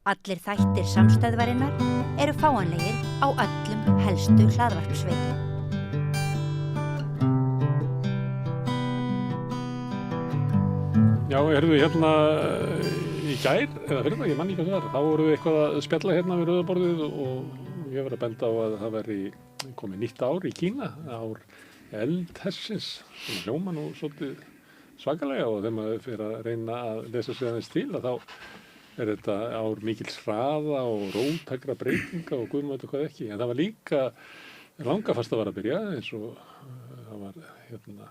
Allir þættir samstæðvarinnar eru fáanlegir á öllum helstu hlaðvarpsveitum. Já, erum við hérna í gær, eða fyrir það, ég man ekki hvað það er, þá vorum við eitthvað að spjalla hérna við rauðaborðið og ég var að benda á að það veri komið nýtt ár í Kína, ár eldhersins, sem hljóma nú svolítið svakalega og þegar maður fyrir að reyna að lesa sig aðeins til að þá er þetta ár mikils hraða og róttækra breytinga og guð maður hvað ekki, en það var líka langafasta var að byrja eins og það var hérna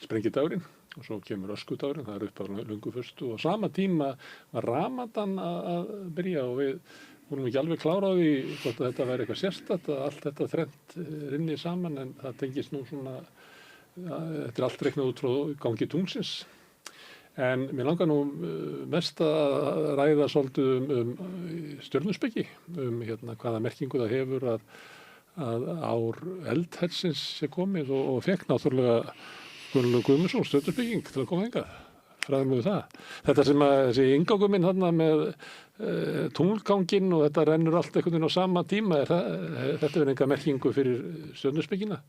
sprengidagurinn og svo kemur öskudagurinn, það er upp á lönguföstu og á sama tíma var Ramadan að byrja og við vorum ekki alveg klára á því hvort að þetta væri eitthvað sérstakt að allt þetta þrennt rinni saman en það tengist nú svona, þetta er allt reiknað út frá gangi tunglsins. En mér langar nú mest að ræða svolítið stjörnuspeki, hérna hvaða merkingu það hefur að ár eldhersins sé komið og fekk náttúrulega Gunnlaugur Guðmundsson, stjörnuspeking til að koma hingað. Fræðum við það. Þetta sem að þessi inngangur minn þarna með tunglganginn og þetta rennur allt einhvern veginn á sama tíma, þetta er enga merkingu fyrir stjörnuspekina?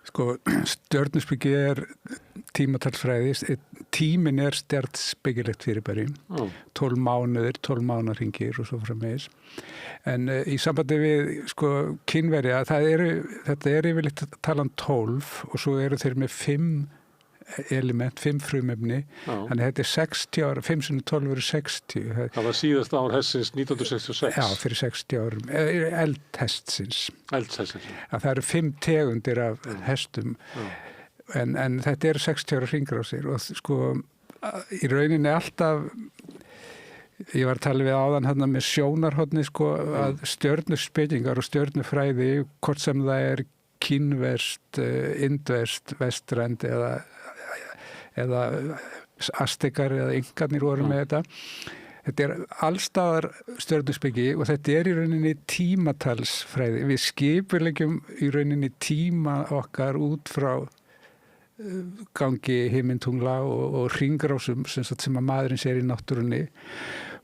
Sko, stjörnuspeki er tímatalsfræði, tíminn er stjarnspekilegt fyrirbæri, 12 mánuðir, 12 mánaðarhringir og svo framvegis. En í sambandi við sko Kínverja, þetta er yfirleitt talan 12 og svo eru þeir með 5 element, 5 frumefni, þannig þetta er 60 ára, 5 sinni 12 eru 60. Það var síðast ár hestsins 1966. Já, fyrir 60 árum, eldhestsins. Eldhestsins. Það eru 5 tegundir af hestum, en þetta eru 60 ára hringrásir og sko í rauninni alltaf, ég var að tala við áðan hérna með sjónarhorni sko að stjörnuspekingar og stjörnufræði, hvort sem það er kínverskt, indverskt, vestrænt eða astekar eða inkarnir voru með þetta. Þetta er allstaðar stjörnuspeki og þetta er í rauninni tímatalsfræði. Við skipuleggjum í rauninni tíma okkar út frá gangi himintungla og hringrásum sem að maðurinn sér í náttúrunni.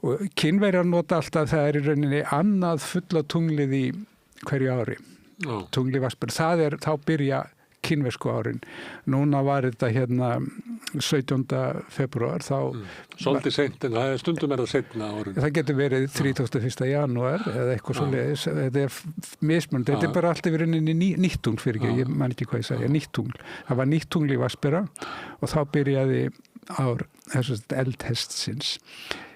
Og Kínverjar nota alltaf það er í rauninni annað fulla tunglið í hverju ári. Tungli Vassberg, þá byrja kínversku árin. Núna var þetta hérna 17. febrúar, svolítið seint, en það er stundum það seinna árin. Það getur verið 31. janúar eða eitthvað svoleiðis. Þetta er mismunandi, þetta er bara allt yfir rauninni nýtt tungl fyrir ekki, ég man ekki hvað ég sagði, nýtt tungl. Það var nýtt tungl í Vassberg og þá byrjaði ár eldhestsins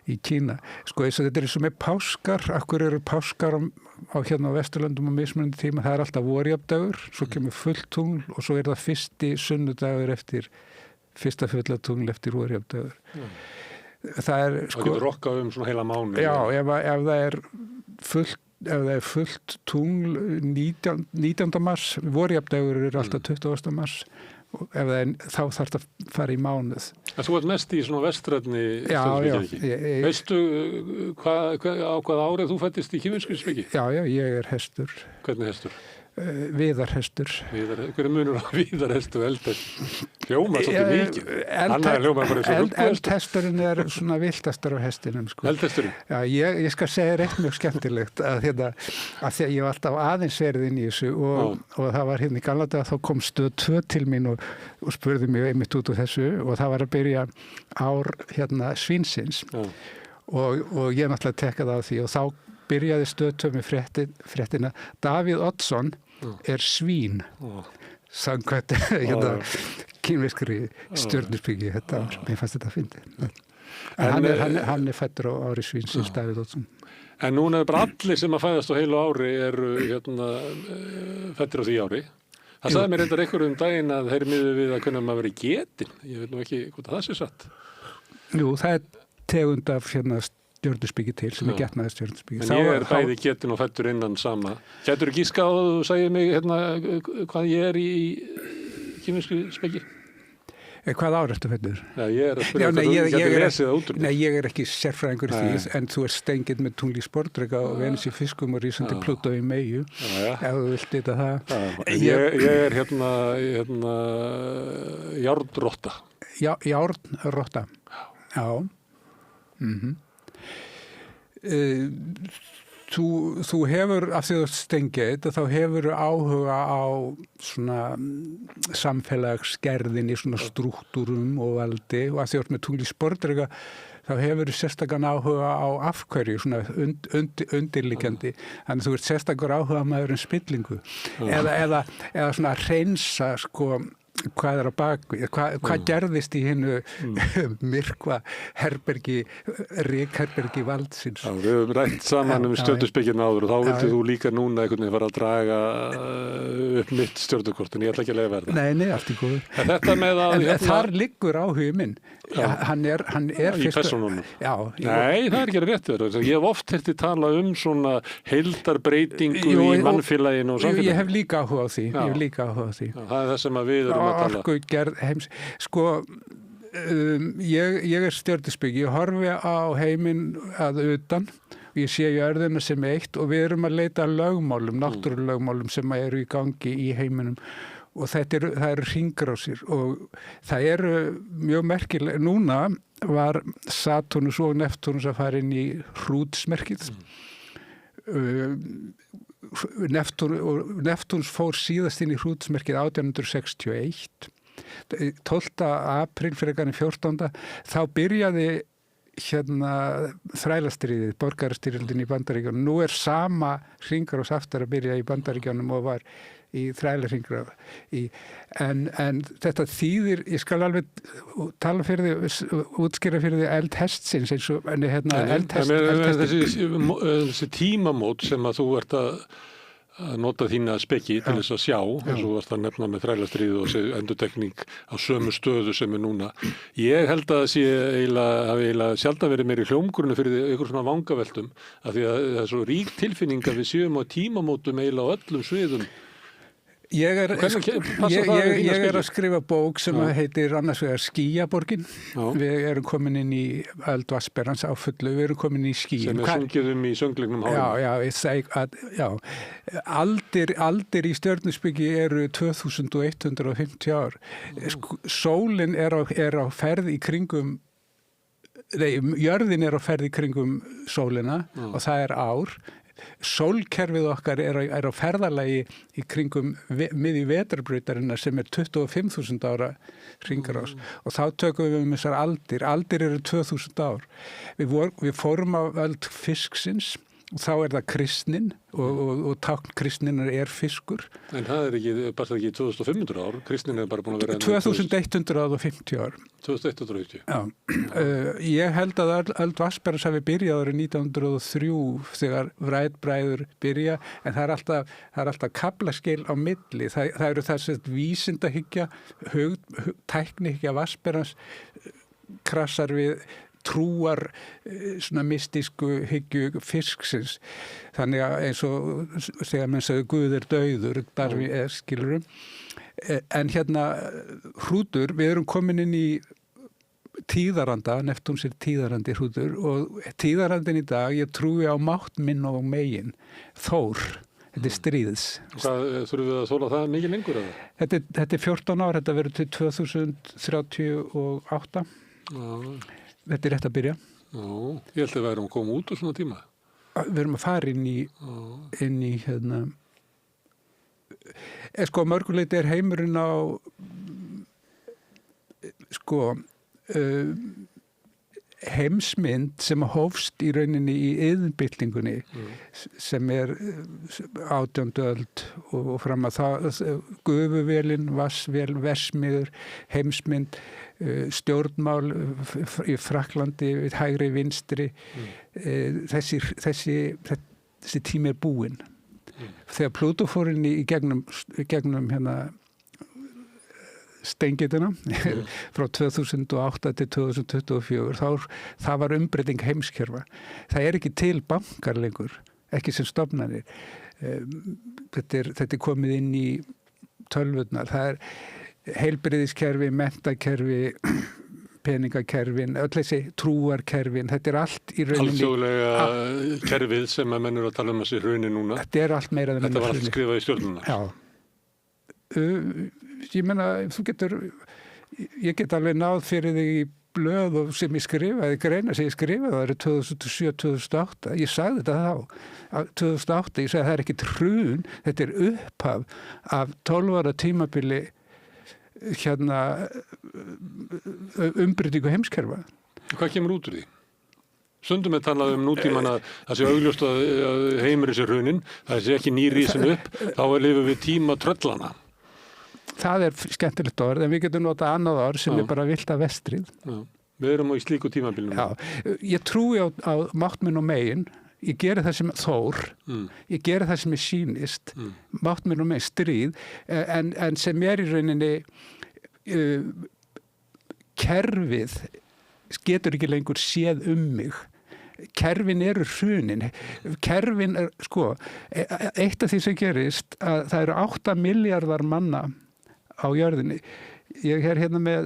í Kína. Sko þetta er eins og með páskar, akkur eru páskar á hérna á Vesturlöndum á mismunandi tíma, það er alltaf vorjafndagur, svo kemur fullt tungl og svo er það fyrsti sunnudagur eftir fyrsta fulla tungl eftir vorjafndagur. Það er sko... Það getur rokkað svona heila mánuð. Já, ef það er fullt tungl 19. mars, vorjafndagur er alltaf 20. mars, þá þarf það að fara í mánuð. En þú ert mest í svona vestrænni stjörnuspeki, ekki? Veistu á hvað árið þú fæddist í kínverskri speki? Já, ég er hestur. Hvernig hestur? Viðarhestur. Hver er munur á viðarhestur og eldhestur? Hljóma svolítið mikið. Annað hljóma bara eins og rugghestur. Eldhesturinn er svona viltastur á hestinum. Sko. Eldhesturinn? Já, ég skal segja reitt mjög skemmtilegt að því að ég var alltaf aðeins verið inn í þessu og það var hérna í gamla daga, þá kom Stöð 2 til mín og spurði mig einmitt út úr þessu og það var að byrja ár hérna svínsins og ég náttúrulega tekkaði á því og þá byrjaði Stöð 2 með fréttina Davíð Oddsson er svín samkvæmt hérna kínverskri stjörnuspeki þetta ár, mér fannst þetta að fyndi hann er fæddur á ári svínsins Davíð Oddsson. En núna er bara allir sem að fæðast á heilu ári eru hérna fæddir á því ári. Það sagði mér reyndar einhverjum daginn að þeir miðu við að kunna maður verið getin. Ég veit nú ekki hvort það sé satt. Jú, það er tegund af hérna stjörnuspeki til sem er getnaði stjörnuspeki. En ég er bæði getin og fæddur innan sama. Gætur þú gíska og þú segir mig hérna hvað ég er í kínverskri speki? Hvað ár ertu fæddur? Já, ég er að spyrja hvað þú getur lesið það út úr. Nei, ég er ekki sérfræðingur í því, en þú er stengið með tungl í sportdreka og Venus í fiskum og rísandi Plútó í Meyju, ef þú vilt vita það. Ég er hérna járnrotta. Járnrotta, já. Þú hefur, af því þú stengið, þá hefur áhuga á svona samfélagsgerðin í svona strúktúrum og valdi og af því þú ert með tungl í sporðdrega þá hefur sérstakann áhuga á afhverju, svona undirliggjandi. Þannig þú ert sérstakur áhuga maður en spillingu. Eða svona að hreinsa, sko, hvað er á bakvið, hvað gerðist í hinnu myrkva ríkherbergi valdsins. Já, við höfum rætt saman stjörnuspekin áður og þá vildi þú líka núna einhvern veginn fara að draga upp mitt stjörnukort en ég ætla ekki að lega verða. Nei, allt í góðu. Þetta með að... En þar liggur áhugi minn. Hann er í persónunum. Já. Nei, það er ekki rétt þér. Ég hef oft hérti tala svona heildarbreytingu í mannfélaginu og samfélaginu. Ég hef líka áhuga á því. Það er það sem að við erum að tala. Orkugerð heims. Sko, ég er stjörnuspeki. Ég horfi á heiminn að utan og ég sé jörðina sem eitt og við erum að leita lögmálum, náttúrulögmálum sem eru í gangi í heiminum. Og það eru hringrásir og það eru mjög merkilega. Núna var Satúrnus og Neptúnus að fara inn í hrútsmerkið. Neptúnus fór síðast inn í hrútsmerkið 1861. 12. apríl fyrir 14. Þá byrjaði þrælastríðið, borgarastyrjöldin í Bandaríkjunum. Nú er sama hringrás aftur að byrja í Bandaríkjunum og var í þrælahringrás. En þetta þýðir, ég skal alveg tala fyrir því, útskýra fyrir því eldhestsins eins og þessi tímamót sem að þú ert að nota þína speki til þess að sjá, eins og þú varst að nefna með þrælastríð og endurtekning á sömu stöðu sem er núna. Ég held að það hafi sjaldan verið meiri hljómgrunni fyrir ykkur svona vangaveltum, af því að það er svo rík tilfinning að við séum á tímamótum eiginlega á öllum sviðum. Ég er að skrifa bók sem heitir annars vegar Skýjaborgin. Við erum komin inn í öld Vatnsberans á fullu, við erum komin í skýjum. Sem er sungið í söngleiknum hálfum. Já. Aldir í stjörnuspeki eru 2150 ár. Sólin er á ferð í kringum, jörðin er á ferð í kringum sólina og það er ár. Sólkerfið okkar er á ferðalagi í kringum miðju vetrarbrautarinnar sem er 25.000 ára hringrás og þá tökum við þessar aldir eru 2000 ár. Við fórum á öld fisksins og þá er það kristnin og tákn kristninar er fiskur. En það er ekki, bara ekki 2500 ár, kristnin er bara búin að vera... 2150 ár. 2150? Já. Ég held að öld Vatnsberans hafi byrjað árið 1903 þegar Wright-bræður byrja, en það er alltaf kaflaskil á milli. Það eru þess að vísindahyggja, tæknihyggja Vatnsberans krassar við trúar svona mystísku hyggju fisksins. Þannig að eins og þegar menn sagði Guð er dauður, Darwin skilurum. En hrútur, við erum komin inn í tíðaranda, Neptúns er tíðarandi hrútur og tíðarandin í dag, ég trúi á mátt minn og megin, Þór. Þetta er stríðs. Hvað, þurfum við að þóla það mikið lengur eða? Þetta er 14 ár, þetta verður til 2038. Þetta er rétt að byrja. Já, ég held að við erum að koma út úr svona tíma. Við erum að fara inn í mörguleiti er heimurinn á heimsmynd sem hófst í rauninni í iðnbyltingunni sem er 18. öld og fram að það gufuvélin, vassvél, versmiður, heimsmynd, stjórnmál í Frakklandi, hægri vinstri. Þessi tími er búinn. Þegar Plútó fór inn í gegnum steingituna frá 2008 til 2024 það var umbreyting heimskerfa. Það er ekki til bankar lengur, ekki sem stofnanir. Þetta er komið inn í tölvurnar. Það er heilbrigðiskerfi, menntakerfi, peningakerfin, öll þessi trúarkerfin, þetta er allt í rauninni... Alþjóðlega kerfið sem að menn eru að tala um þessi raunir núna. Þetta er allt meira... Þetta var allt skrifað í stjörnuna. Já. Ég meina, ég get alveg náð fyrir þig í blöð og sem ég skrifaði, greina sem ég skrifaði það eru 2007-2008, ég sagði þetta þá, 2008, ég sagði það er ekki hrun, þetta er upphaf af 12 ára tímabili umbreytingu heimskerfa. Hvað kemur út úr því? Stundum er talað nútíman að það sé augljóst að heimurinn sé hrunin, það sé ekki ný rísin upp, þá lifum við tíma tröllana. Það er skemmtilegt orð, en við getum notað annað orð sem er bara vilt af vestrið. Já. Við erum í slíku tímabilinu. Já, ég trúi á mátt minn og megin, ég geri það sem Þór, ég geri það sem ég sýnist, mátt minn og megin stríð, en sem er í rauninni kerfið getur ekki lengur séð mig. Kerfin eru hrunin. Kerfin er, eitt af því sem gerist að það eru 8 milliardar manna á jörðinni. Ég er hérna með,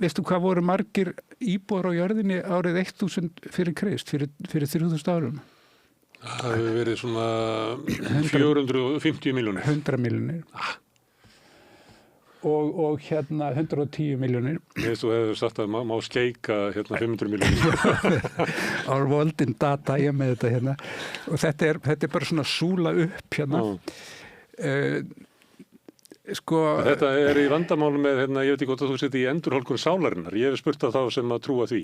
veistu hvað voru margir íbúar á jörðinni árið 1000 fyrir Krist, fyrir 3000 árum? Það hefur verið svona 450 milljónir. 100 milljónir. Og 110 milljónir. Þú hefur sagt að má skeika 500 milljónir. Our world in data, ég með þetta hérna. Og þetta er bara svona súla upp hérna. Þetta er í vandamálu með, ég veit ekki hvort að þú seti í endurhólkun sálarinnar. Ég hef spurt þá sem að trúa því.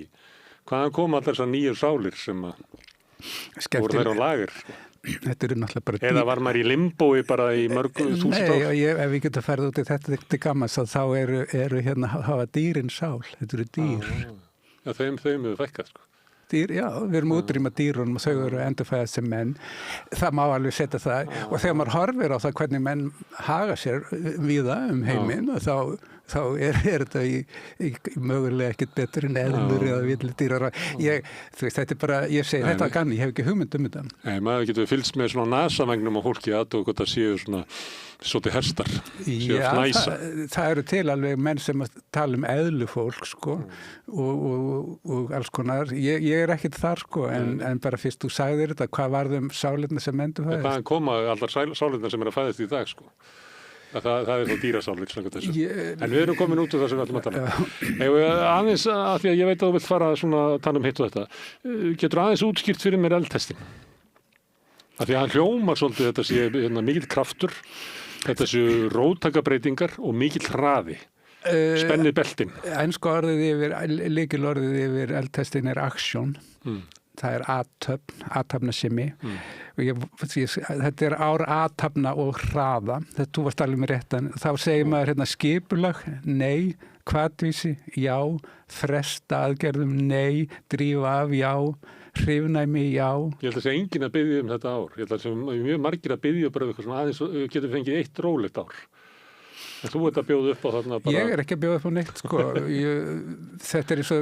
Hvaðan koma allar þessar nýjur sálir sem voru þær á lager? Þetta eru náttúrulega bara eða var maður í limbói bara í mörg þúsund ár? Nei, ef við getum ferð út í þetta til gammans þá eru hafa dýrin sál. Þetta eru dýr. Já, þeim hefur fækkað, Dýr, já, við erum útrýma dýrunum og þau eru endurfæðast sem menn. Það má alveg setja það. Og þegar maður horfir á það hvernig menn haga sér víða heiminn, þá er þetta mögulega ekkert betur en eðlur eða villi dýrar. Þetta er bara, ég segi, þetta er ganni, ég hef ekki hugmynd þetta. Nei, maður getur fylgst með svona NASA-vægnum á fólki og hvort það séu svona svolítið herstar, séu flæsa. Það eru til alveg menn sem tala eðlu fólk, og alls konar. Ég er ekkert þar, en bara fyrst þú sagðir þetta, hvað varðum sálirna sem endurfæðist? Hvaðan koma allar sálirna sem að fæðast í dag, Það er þá dýrasálir, en við erum komin út úr það sem við ætlum að tala. Aðeins, af því að ég veit að þú vilt fara að tala hitt og þetta, getur aðeins útskýrt fyrir mér eldtestin? Af því að hann hljómar svolítið þetta sé mikill kraftur, þetta séu róttakabreytingar og mikill hraði, spennið beltin. Enska lykilorðið yfir eldtestin er action. Það er athafnasemi. Þetta er ár athafna og hraða. Þú varst alveg með réttan. Þá segir maður skipulag, nei, hvatvísi, já, fresta aðgerðum, nei, drífa af, já, hrifnæmi, já. Ég held að sé enginn að biðja þetta ár. Ég held að sé mjög margir að biðja bara eitthvað svona aðeins getur við fengið eitt rólegt ár. En þú ert að bjóða upp á þarna bara... Ég er ekki að bjóða upp á neitt, Þetta er eins og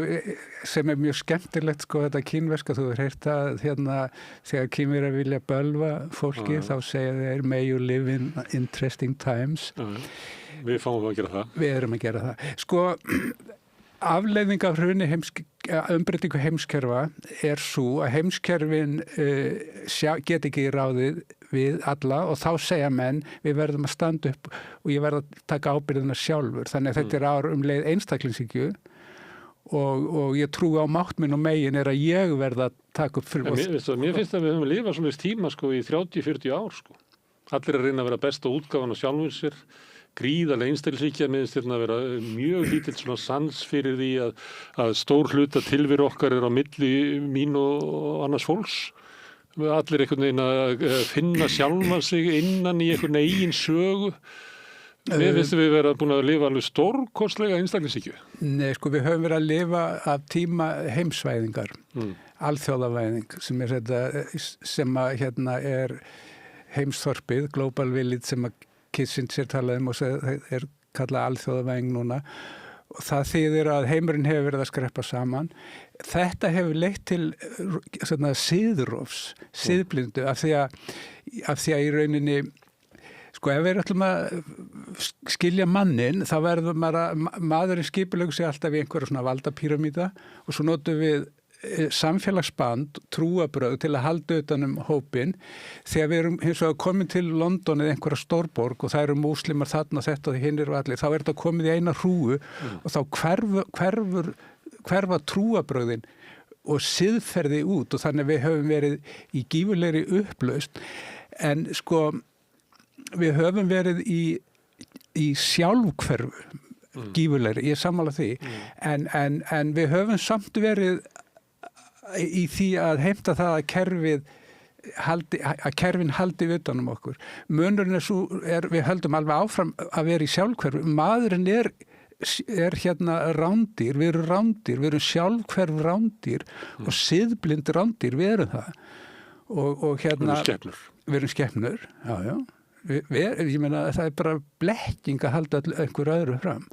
sem er mjög skemmtilegt, þetta kínverska. Þú hefur heyrt að þegar Kínverjar vilja bölva fólki, þá segja þeir may you live in interesting times. Við fáum að gera það. Við erum að gera það. Afleiðing af hruni umbreytingu heimskerfa er svo að heimskerfin get ekki ráðið við alla og þá segja menn við verðum að standa upp og ég verð að taka ábyrgðina sjálfur. Þannig að þetta er ár leið einstaklingshyggju og ég trúi á mátt minn og megin er að ég verð að taka upp fyrir. Mér finnst að við höfum lifað svona tíma í 30-40 ár. Allir að reyna að vera besta útgáfan á sjálfur sér. Gríðarlega einstaklingshyggja minnst að vera mjög lítill svona sans fyrir því að stór hluta tilveru okkar er á milli mín og annars fólks. Allir einhvern veginn að finna sjálfa sig innan í einhvern eigin sögu. Mér finnst við vera búin að lifa alveg stórkostlega einstaklingshyggju. Nei, við höfum verið að lifa af tíma heimsvæðingar, alþjóðavæðing sem er heimsþorpið, Global Village sem að Kissinger talaði og er kallað alþjóðavæðing núna. Og það þýðir að heimurinn hefur verið að skreppa saman. Þetta hefur leitt til siðrofs, siðblindu, af því að í rauninni, ef við ætlum að skilja mannin, þá verður maðurinn skipulegur sig alltaf í einhverja svona valdapíramída og svo notum við samfélagsband, trúabröð til að halda utan hópinn. Þegar við erum hins vegar komin til London eða einhverja stórborg og það eru múslimar þarna þetta og hinnir og allir, þá er þetta komið í eina hrúgu og þá hverfur hverfa trúabrögðin og siðferði út og þannig við höfum verið í gífurlegri upplausn en sko við höfum verið í sjálfhverfu gífurlegri, ég sammála því en við höfum samt verið í því að heimta það að kerfin haldi utan okkur. Munurinn við höldum alveg áfram að vera í sjálfhverfu. Maðurinn er hérna rándýr, við erum sjálfhverf rándýr og siðblind rándýr, við erum það. Og hérna... Við erum skepnur, já. Ég meina, það er bara blekking að halda einhver öðru fram.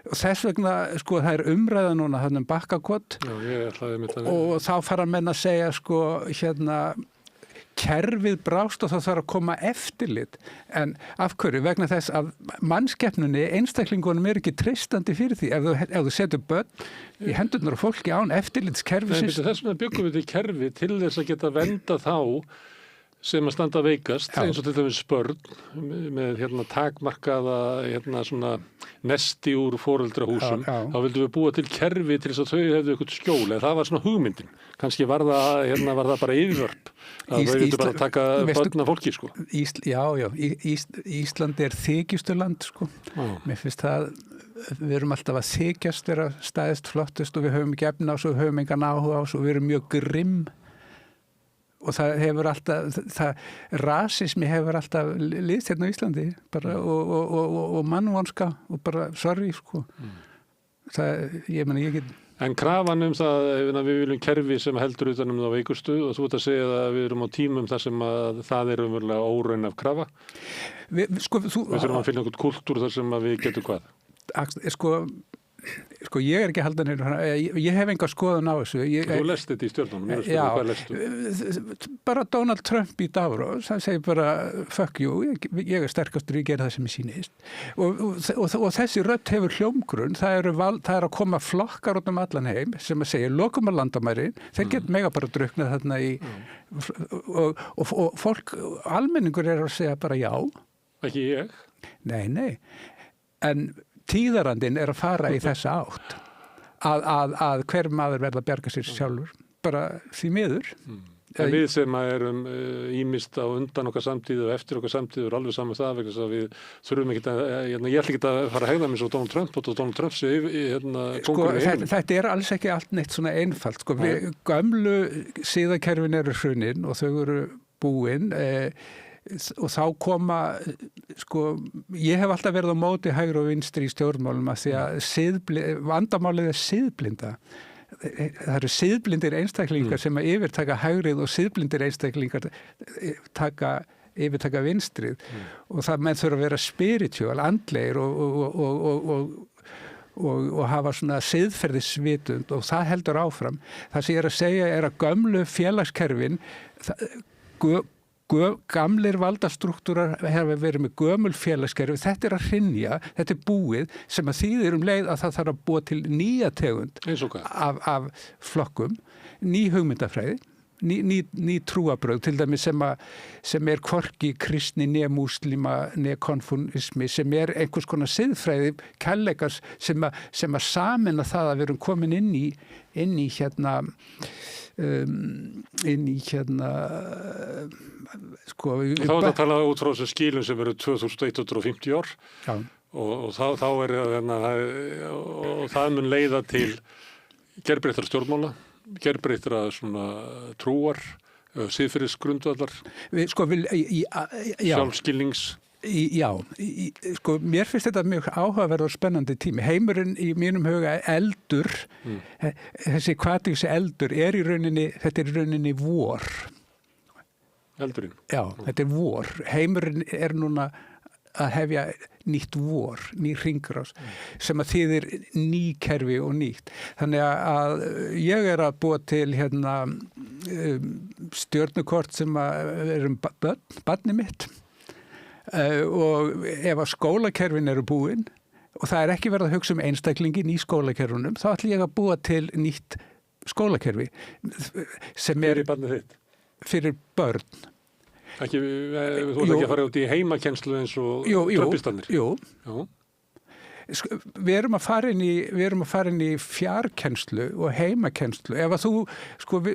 Og þess vegna, sko, það er umræða núna hann Bakkakot og þá fara menn að segja, sko, hérna, kerfið brást og þá þarf að koma eftirlit. En af hverju? Vegna þess að mannskepnunni, einstaklingunum er ekki treystandi fyrir því. Ef þú setur börn í hendurnar á fólki án eftirlitskerfisins... Þess vegna byggum við til kerfi til þess að geta vernda þá sem að standa veikast, eins og til dæmis börn með hérna takmarkaða hérna svona nesti úr foreldrahúsum, þá vildum við búa til kerfi til þess að þau hefðu eitthvað skjól, eða það var svona hugmyndin. Kannski var það bara yfirvörp, að þau vildu bara taka börn af fólki, sko. Ísland er þykjustuland, sko. Mér finnst það, við erum alltaf að þykjast vera stæðist flottust og við höfum ekki efni á svo, við höfum engan áhuga á svo, við erum mjög grimm. Og það hefur alltaf, rasismi hefur alltaf liðst hérna á Íslandi bara, og mannvonska og bara sorry, sko. Ég meina, ég get... En krafan það, við viljum kerfi sem heldur utanum það veikustu og þú ert að segja að við erum á tímum þar sem að það er umverulega óraun af krafa. Við þurfum að finna einhvern kultúr þar sem að við getum hvað. Sko, ég er ekki haldan ég hef enga skoðun á þessu. Þú lest þetta í stjórnunum, hvað lestu? Bara Donald Trump í Davos, hann segir bara fuck you, ég er sterkastur, ég gera það sem ég sýnist. Og þessi rödd hefur hljómgrunn, það er að koma flokkar út allan heim sem að segja, lokum að landamærin, þeir geta mega bara drukknað þarna í og fólk, almenningur er að segja bara já. Ekki ég? Nei, en tíðarandinn er að fara í þessa átt að hver maður verða að bjarga sér sjálfur, bara því miður. En við sem erum ýmist á undan okkar samtíð og eftir okkar samtíð er alveg saman það vegna að við þurfum ekki ég ætla ekki að fara að hegða mér svo Donald Trump og Donald Trump sé þetta er alls ekki allt neitt svona einfalt, sko. Gömlu siðakerfin eru hrunin og þau eru búin og þá koma, sko, ég hef alltaf verið á móti hægri og vinstri í stjórnmálum að því að vandamálið er siðblinda. Það eru siðblindir einstaklingar sem að yfirtaka hægrið og siðblindir einstaklingar yfirtaka vinstrið og það menn þurfa að vera spiritual, andlegir og hafa svona siðferðisvitund og það heldur áfram. Það sem ég er að segja er að gömlu félagskerfin gamlir valdastruktúrar hefur verið með gömul félagskerfi, þetta er að hrynja, þetta er búið sem að þýðir leið að það þarf að búa til nýja tegund af flokkum, ný hugmyndafræði, ný trúabrögð, til dæmis sem er hvorki kristni, né múslima, né konfúnismi, sem er einhvers konar siðfræði, kærleikars sem að sameina það að við erum komin inn í hérna sko... Þá er það talað út frá þessu skilum sem eru 2150 ár og þá er og það mun leiða til gerbreyttra stjórnmála, gerbreyttra svona trúar, siðferðisgrundvallar, sjálfskilnings. Sko, mér finnst þetta mjög áhugaverð og spennandi tími. Heimurinn í mínum huga eldur, þessi hvatísi eldur þetta er í rauninni vor. Eldurinn? Já, þetta er vor. Heimurinn er núna að hefja nýtt vor, ný hringrás, sem að þýðir ný kerfi og nýtt. Þannig að ég er að búa til hérna stjörnukort sem er barni mitt. Og ef að skólakerfin eru búin og það er ekki verið að hugsa einstaklingin í skólakerfunum, þá ætlum ég að búa til nýtt skólakerfi sem er fyrir börn. Þú ert ekki að fara út í heimakenslu eins og tröppistanir? Jú. við erum að fara inn í fjarkennslu og heimakennslu. Ef að þú,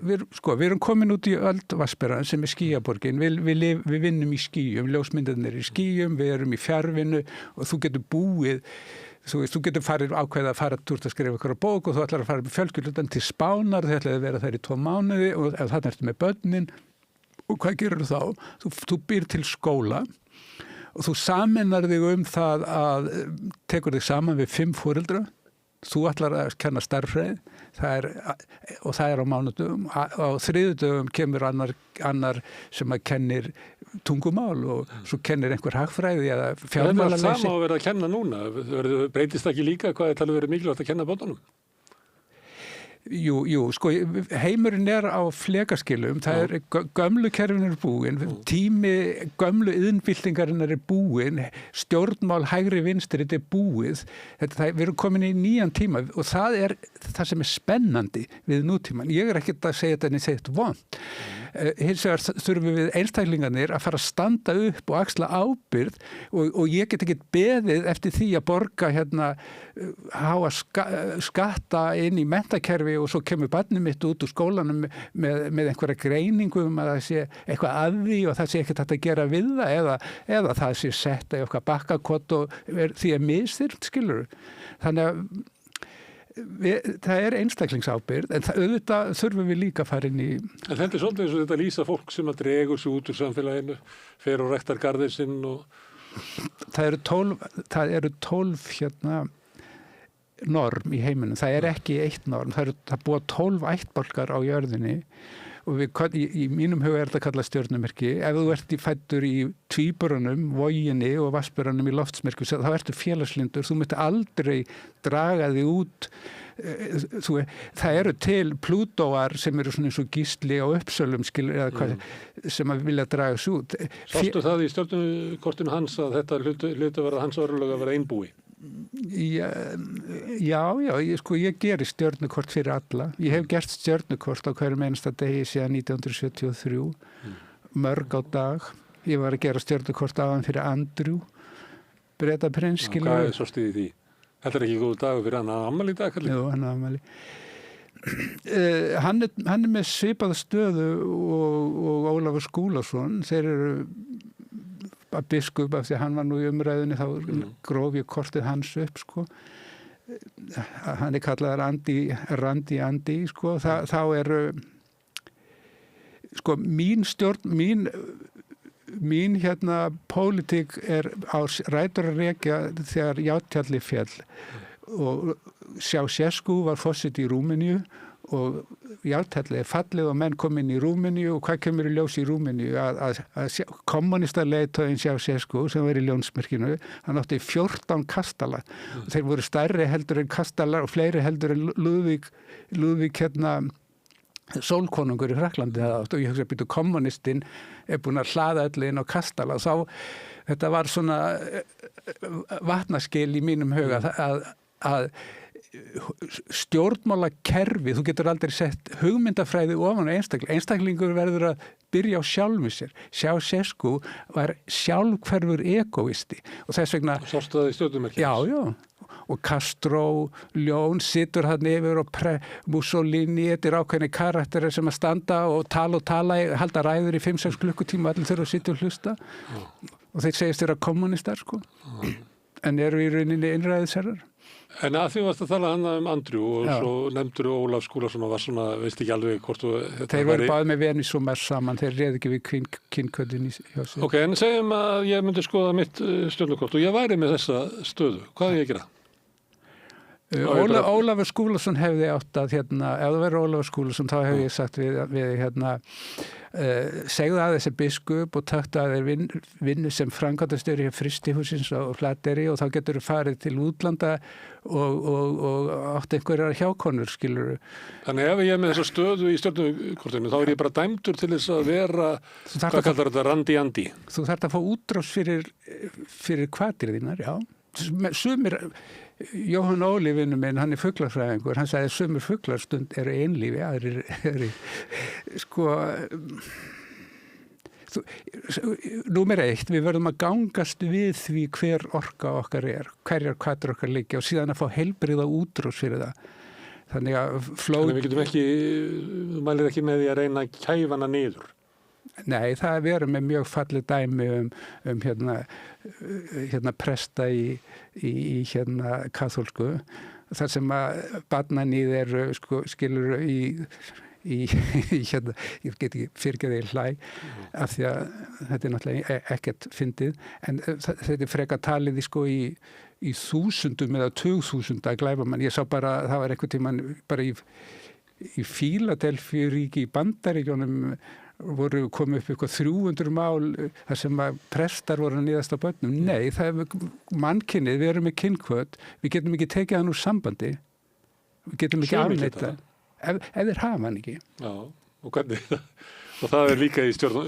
við erum komin út í öld Vatnsberann sem skýjaborgin, við vinnum í skýjum, ljósmyndirnir í skýjum, við erum í fjarvinnu og þú getur búið, þú getur ákveðið að fara túrt að skrifa ykkur á bók og þú ætlar að fara með fjölskyldan til Spánar, þau ætlaði að vera þær í 2 mánuði og ef þarna ertu með börnin og hvað gerur þá? Þú býr til skóla og þú sameinar þig það að tekur þig saman við 5 foreldra. Þú ætlar að kenna stærðfræði, það er á mánudögum. Á þriðjudögum kemur annar sem að kennir tungumál og svo kennir einhver hagfræði eða fjármálaleysi. Það má vera að kenna núna. Breytist það ekki líka hvað talið verið mikilvægt að kenna börnunum? Jú, heimurinn á flekaskilum, það er gömlu kerfin er búin, tími gömlu iðnbyltingarinnar er búin, stjórnmál hægri vinstri þetta er búið, við erum komin í nýjan tíma og það er það sem er spennandi við nútíman. Ég er ekkert að segja þetta en ég segi þetta vont. Hins vegar þurfum við einstaklingarnir að fara að standa upp og axla ábyrgð og ég get ekki beðið eftir því að borga háa skatta inn í menntakerfi og svo kemur barnið mitt út úr skólanum með einhverja greiningu að það sé eitthvað að því og það sé ekkert hægt að gera við það eða það sé sett eitthvað bakkakott og því misþyrmt, skilur. Þannig að það er einstaklingsábyrgð en auðvitað þurfum við líka að fara inn í... En þetta er svolítið eins og þetta lýsa fólk sem að dregur sig út úr samfélaginu, fer og ræktar garðinn sinn og... Það eru 12 norm í heiminum. Það er ekki eitt norm. Það búa 12 ættbálkar á jörðinni og í mínum huga er þetta kallað stjörnumerki. Ef þú ert fæddur í Tvíburunum, Voginni og Vatnsberanum í Loftsmerkjum, þá ertu félagslyndur. Þú myndir aldrei draga þig út. Það eru til Plútóar sem eru svona eins og Gísli á Uppsölum sem að vilja draga sig út. Sástu það í stjörnukortinu hans að þetta hluti að vera hans örlög að vera einbúi? Já, ég geri stjörnukort fyrir alla. Ég hef gert stjörnukort á hverjum einasta degi síðan 1973, mörg á dag. Ég var að gera stjörnukort áðan fyrir Andrew, Bretaprins. Hvað er svo stuðið því? Þetta er ekki góð dag fyrir hann að afmæli í dag? Jú, hann að afmæli. Hann er með svipaða stöðu og Ólafur Skúlason. Þeir eru að biskup af því að hann var nú í umræðunni, þá gróf ég kortið hans upp, Hann er kallaður Randi, Þá eru, mín pólitík er á rætur að rekja þegar Játjalli féll og Ceausescu var forseti í Rúmeníu og Játjalli er fallið og menn kom inn í Rúmeníu og hvað kemur í ljós í Rúmeníu að kommunista-leiðtoginn Ceausescu sem var í ljónsmerkinu, hann átti 14 kastala. Þeir voru stærri heldur en kastalar og fleiri heldur en Lúðvík sólkonungur í Fraklandi og ég hugsa að kommunistinn er búin að hlaða öllu inn á kastala og þá þetta var svona vatnaskil í mínum huga að stjórnmálakerfi, þú getur aldrei sett hugmyndafræði ofan á einstaklingur verður að byrja á sjálfu sér. Ceausescu var sjálfhverfur egóisti og þess vegna... Sástu það í stjórnumerkins? Já, og Castro, Ljón, situr hann yfir og Mussolini, þetta er ákveðni karakterir sem að standa og tala, halda ræður í 5-6 klukkutíma, allir þurfa að sitja og hlusta og þeir segist þeirra kommunistar, en eru í rauninni einræðisherrar. En að því varst að tala hann Andrew og svo nefndur Ólaf Skúlason og var svona, veist ekki alveg hvort þú... Þeir voru báð með Venus og Mars saman, þeir réð ekki við kynköddin hjá sig. Ok, en segjum að ég myndi skoða mitt stjörnukort og ég væri með þessa stöðu. Hvað er ég að gera? Ólafur Skúlason hefði átt að ef það verður Ólafur Skúlason þá hef ég sagt við segðu að þessi biskup og takta að þeir vinnu sem framkvæmdastjóri hjá Frystihúsins og Flateyri og þá getur þú farið til útlanda og átt einhverjar hjákonur, skilur. Þannig ef ég er með þessa stöðu í stjörnukortinu þá er ég bara dæmdur til þess að vera, hvað kallar þetta, randi-andi? Þú þarft að fá útrás fyrir hvatir þínar, já. Sumir Jóhann Óli vinur minn, hann er fuglafræðingur, hann sagði sumir fuglarstund eru einlífi, aðrir eru númer 1, við verðum að gangast við því hver orka okkar hverjar hvatir okkar liggja og síðan að fá heilbriða útrús fyrir það. Þannig að Þannig við getum ekki, þú mælir ekki með því að reyna að kæfa hana niður. Nei, það við erum með mjög fallið dæmi hérna presta í kaþólsku, þar sem að barnaníð eru, sko, skilur hérna, ég get ekki fyrirgeði hlæ, af því að þetta er náttúrulega ekkert fyndið, en þetta frekar talið í þúsundum eða 20.000 glæpamann. Ég sá bara, það var einhvern tímann bara í Fíladelfíu ríki í Bandaríkjunum voru komið upp eitthvað 300 mál þar sem að prestar voru að níðast á börnum. Nei, það er mannkynnið, við erum með kynhvöt, við getum ekki tekið hann úr sambandi, við getum ekki afneita ef þeir hafa hann ekki. Já, og hvernig og það er líka í stjórn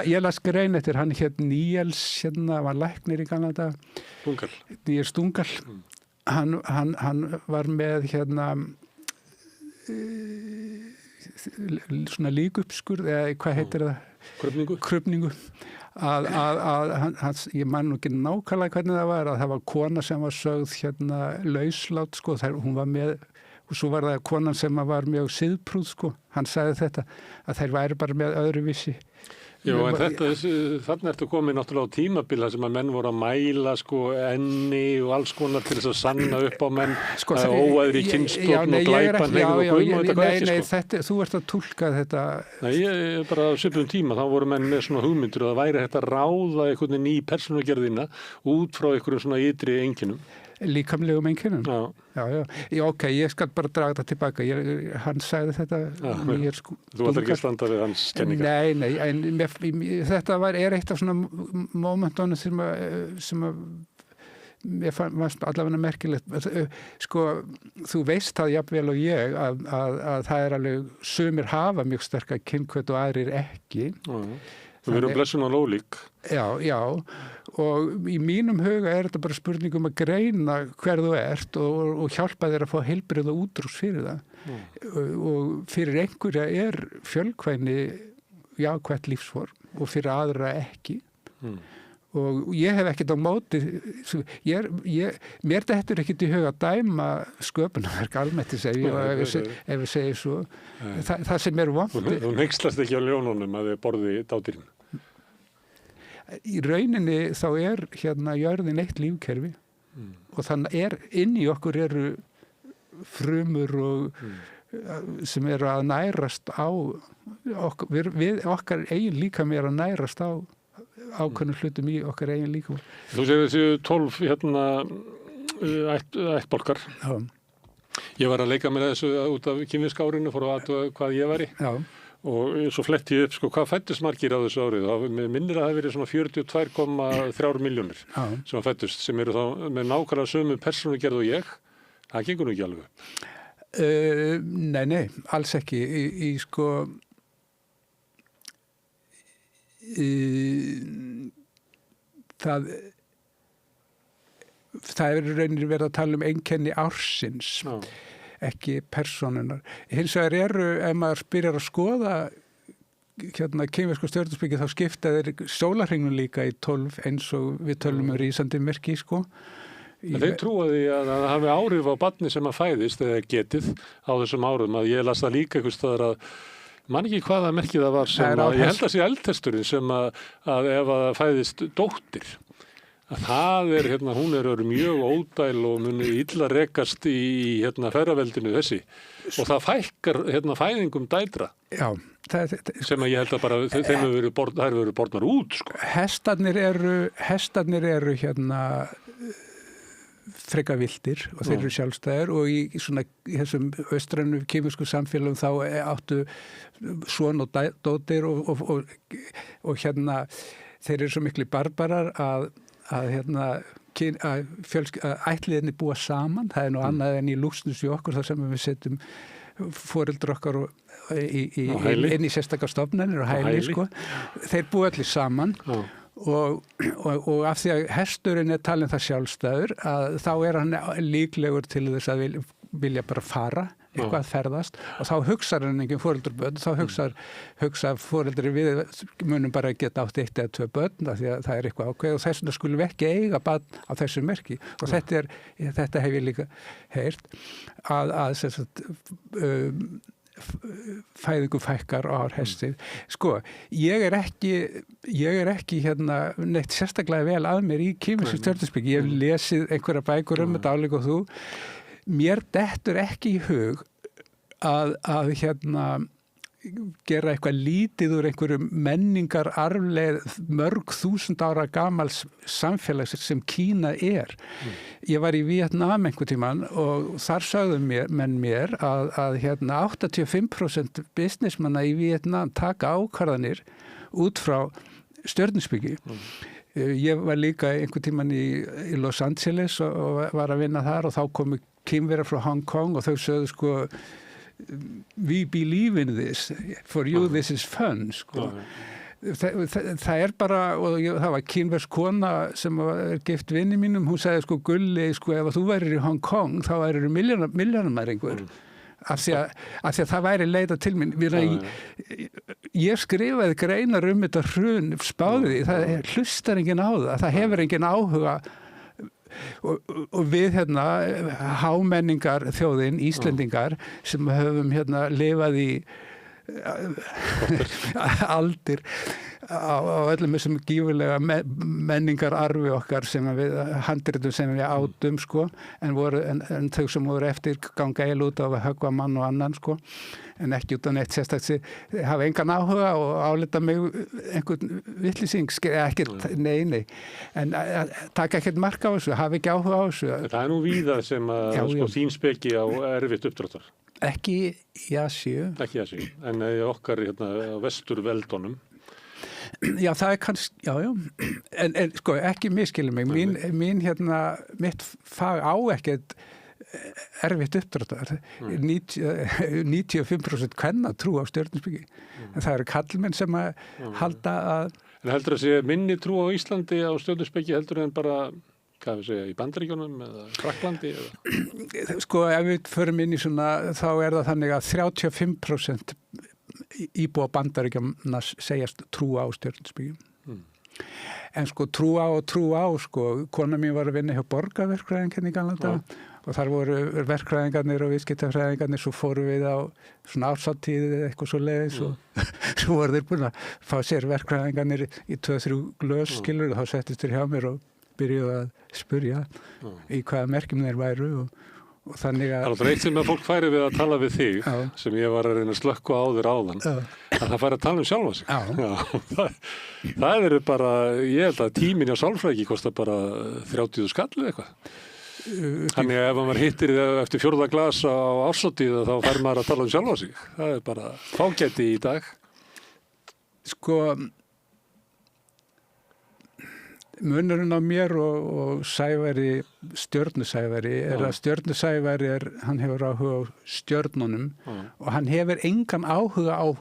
Ég las grein eftir hann Níels, var læknir í gamla daga. Stungal. Níels Stungal. Hann var með svona líkuppskurð, eða hvað heitir það? Krufningu. Ég man nú ekki nákvæmlega hvernig það var, að það var kona sem var sögð lauslát, sko, hún var með, og svo var það konan sem var mjög siðprúð, sko. Hann sagði þetta, að þær væri bara með öðruvísi. Jú, en þarna ertu komið náttúrulega á tímabila sem að menn voru að mæla, sko, enni og alls konar til þess að sanna upp á menn, sko, óæðri kynstofn og glæpan Nei, þú ert að túlka þetta. Nei, ég bara á svipum tíma, þá voru menn með svona hugmyndur að það væri hægt að ráða einhvern veginn í persónugerðina út frá einhverjum svona ytri einkennum. Líkamlegum einkennum? Já, ok, ég skal bara draga þetta tilbaka. Hann sagði þetta. Þú ætlar ekki að standa við hans kenningar? Nei, en þetta er eitt af svona momentunum sem að mér fannst allavega merkilegt. Sko, þú veist það jafnvel og ég að það er alveg, sumir hafa mjög sterka kynhvöt og aðrir ekki. Við erum blessun og ólík. Já, og í mínum huga er þetta bara spurning um að greina hver þú ert og hjálpa þér að fá heilbrigða útrús fyrir það. Og fyrir einhverja er fjölkvæni jákvætt lífsform og fyrir aðra ekki. Og ég hef ekkert á móti, mér dettur ekkert í huga að dæma sköpunarverk almennt ef við segjum svo. Það sem er vont. Þú hneykslast ekki á ljónunum að þið borði dádýrin? Í rauninni þá er jörðin eitt lífkerfi og þannig inn í okkur eru frumur og sem eru að nærast á okkar eigin líkami er að nærast á ákveðnum hlutum í okkar eigin líkami. Þú segir þessi 12 ættbálkar. Já. Ég var að leika með þessu út af kínverska árinu, fór að athuga hvað ég var í. Já. Og svo fletti ég upp, sko, hvað fættust margir á þessu árið? Mér minnir að það hefði verið svona 42,3 milljónir sem fættust, sem eru þá með nákvæmlega sömu persónugerð og ég. Það gengur nú ekki alveg. Nei, alls ekki. Það er raunir verið að tala um einkenni ársins. Ekki persónunar. Hins vegar eru, ef maður byrjar að skoða kínversku stjörnuspeki, þá skipta þeir sólarhringnum líka í 12 eins og við tölum um rísandi merki, sko. Þeir trúa því að það hafi áhrif á barni sem að fæðist eða getið á þessum árum, að ég las það líka einhvers staðar að man ekki hvaða merki það var sem að, ég held að sé eldtesturinn sem að ef að fæðist dóttir, að það er, hún er mjög ódæl og muni illa rekast í feðraveldinu þessi og það fækkar fæðingum dætra. Já. Sem að ég held að bara þeim hefur verið bornar út, sko. Hestarnir eru freka vildir og þeir eru sjálfstæðir og í þessum austrænu kínversku samfélagum þá áttu son og dóttir og þeir eru svo miklu barbarar að ættliðinni búa saman. Það er nú annað en í lúxnus í okkur þar sem við setjum foreldrar okkar inn í sérstakar stofnanir og hæli, sko. Þeir búa allir saman og af því að hesturinn er talin það sjálfstæður að þá er hann líklegur til þess að vilja bara fara eitthvað ferðast og þá hugsar hann engin foreldrbörn, þá hugsa foreldri við munum bara geta átt 1 eða 2 börn af því að það eitthvað ákveð og þess vegna skulum við ekki eiga barn á þessu merki og þetta hef ég líka heyrt að sem sagt, fæðingu fækkar á hesti. Sko, ég er ekki hérna neitt sérstaklega vel að mér í kýmissu stjörnuspeki. Ég hef lesið einhverja bækur þetta álíka og þú. Mér dettur ekki í hug að hérna gera eitthvað lítið úr einhverju menningar arfleið mörg þúsund ára gamals samfélags sem Kína er. Ég var í Vietnam einhvern tímann og þar sögðu menn mér að hérna 85% businessmanna í Vietnam taka ákvarðanir út frá stjörnuspeki. Ég var líka einhvern tímann í Los Angeles og var að vinna þar og þá komu kynverar frá Hong Kong og þau sögðu sko we believe in this, for you this is fun sko. Það bara og það var kínversk kona sem er gift vinni mínum, hún sagði sko Gulli sko ef þú værir í Hong Kong þá værir milljónamæringur af því að það væri leita til mín ég skrifaði greinar þetta hrun spáði því, það hlustar enginn á það hefur enginn áhuga og við hérna hámenningar þjóðin, Íslendingar sem höfum hérna lifað í aldir á öllum þessum gífurlega menningar arfi okkar sem við handritum sem við átum sko en þau sem voru eftir ganga út á að höggva mann og annan sko en ekki út af neitt sérstaklega hafa engan áhuga og álita mig einhvern vitlýsing ekkert, nei en taka ekkert mark á þessu, hafa ekki áhuga á þessu. Það er nú víða sem að sko þín speki á erfitt uppdráttar. Ekki í Asíu. Ekki í Asíu, en okkar hérna á vesturveldunum. Já, það er kannski, já. En sko, ekki miskilja mig. Mín hérna, mitt fag á ekkert erfitt uppdráttar. 95% kvenna trú á stjörnuspeki. En það eru kallmenn sem að halda að... En heldur að sé minni trú á Íslandi á stjörnuspeki heldur en bara... Hvað við segja, í Bandaríkjunum eða Frakklandi? Sko, ef við förum inn í svona, þá er það þannig að 35% íbúa Bandaríkjunum segjast trú á stjörnuspeki. En sko, trú á, sko, kona mín var að vinna hjá borgarverkfræðingarnir í gamla daga og þar voru verkfræðingarnir og viðskiptafræðingarnir, svo fórum við á svona árshátíð eða eitthvað svo leiðis og svo voru þeir búin að fá sér verkfræðingarnir í 2-3 glös skilur og þá settist þeir hjá mér og byrjuðu að spurja í hvaða merkjum þeir væru og þannig að... Það er eitt sem að fólk færi við að tala við þig sem ég var að reyna að slökkva á þér áðan að það færi að tala um sjálfa sig. Það eru bara, ég held að tíminn á sálfræðingi kostar bara 30 skall eða eitthvað. Þannig að ef maður hittir eftir 4. glas á árshátíð þá færi maður að tala um sjálfa sig. Það er bara fágæti í dag. Sko... Munurinn á mér og Sævari, stjörnusævari, er að stjörnusævari hann hefur áhuga á stjörnunum og hann hefur engan áhuga á,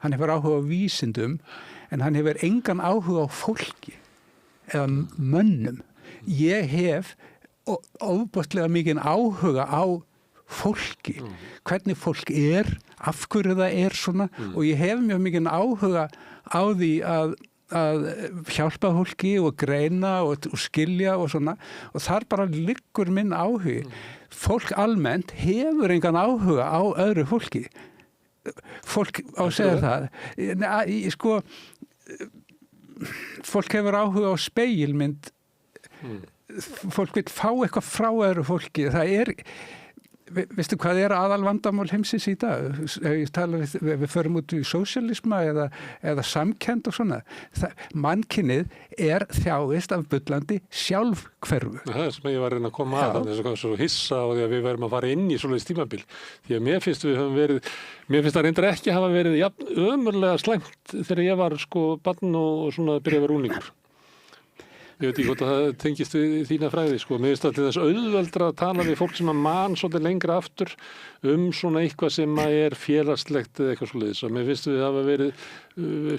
hann hefur áhuga á vísindum en hann hefur engan áhuga á fólki eða mönnum. Ég hef ofboðslega mikinn áhuga á fólki, hvernig fólk er, af hverju það er svona og ég hef mjög mikinn áhuga á því að hjálpa fólki og greina og skilja og svona og þar bara liggur minn áhugi. Fólk almennt hefur engan áhuga á öðru fólki. Fólk á að segja það. Sko, fólk hefur áhuga á spegilmynd. Fólk vil fá eitthvað frá öðru fólki. Það er... Veistu hvað er aðalvandamál heimsins í dag? Við förum út í sósíalisma eða samkennd og svona. Mannkynið er þjáist af bullandi sjálfhverfu. Það er sem ég var að reyna að koma að þess að svo hissa á því að við verum að fara inn í svoleiðis tímabil. Því að mér finnst það reyndar ekki hafa verið ömurlega slæmt þegar ég var sko barn og svona byrja að vera unglingur. Ég veit ekki hvort að það tengist við þína fræði, sko. Mér finnst það til þess auðveldra að tala við fólk sem að man svolítið lengra aftur svona eitthvað sem að er félagslegt eða eitthvað svoleiðis. Og mér finnst við hafa verið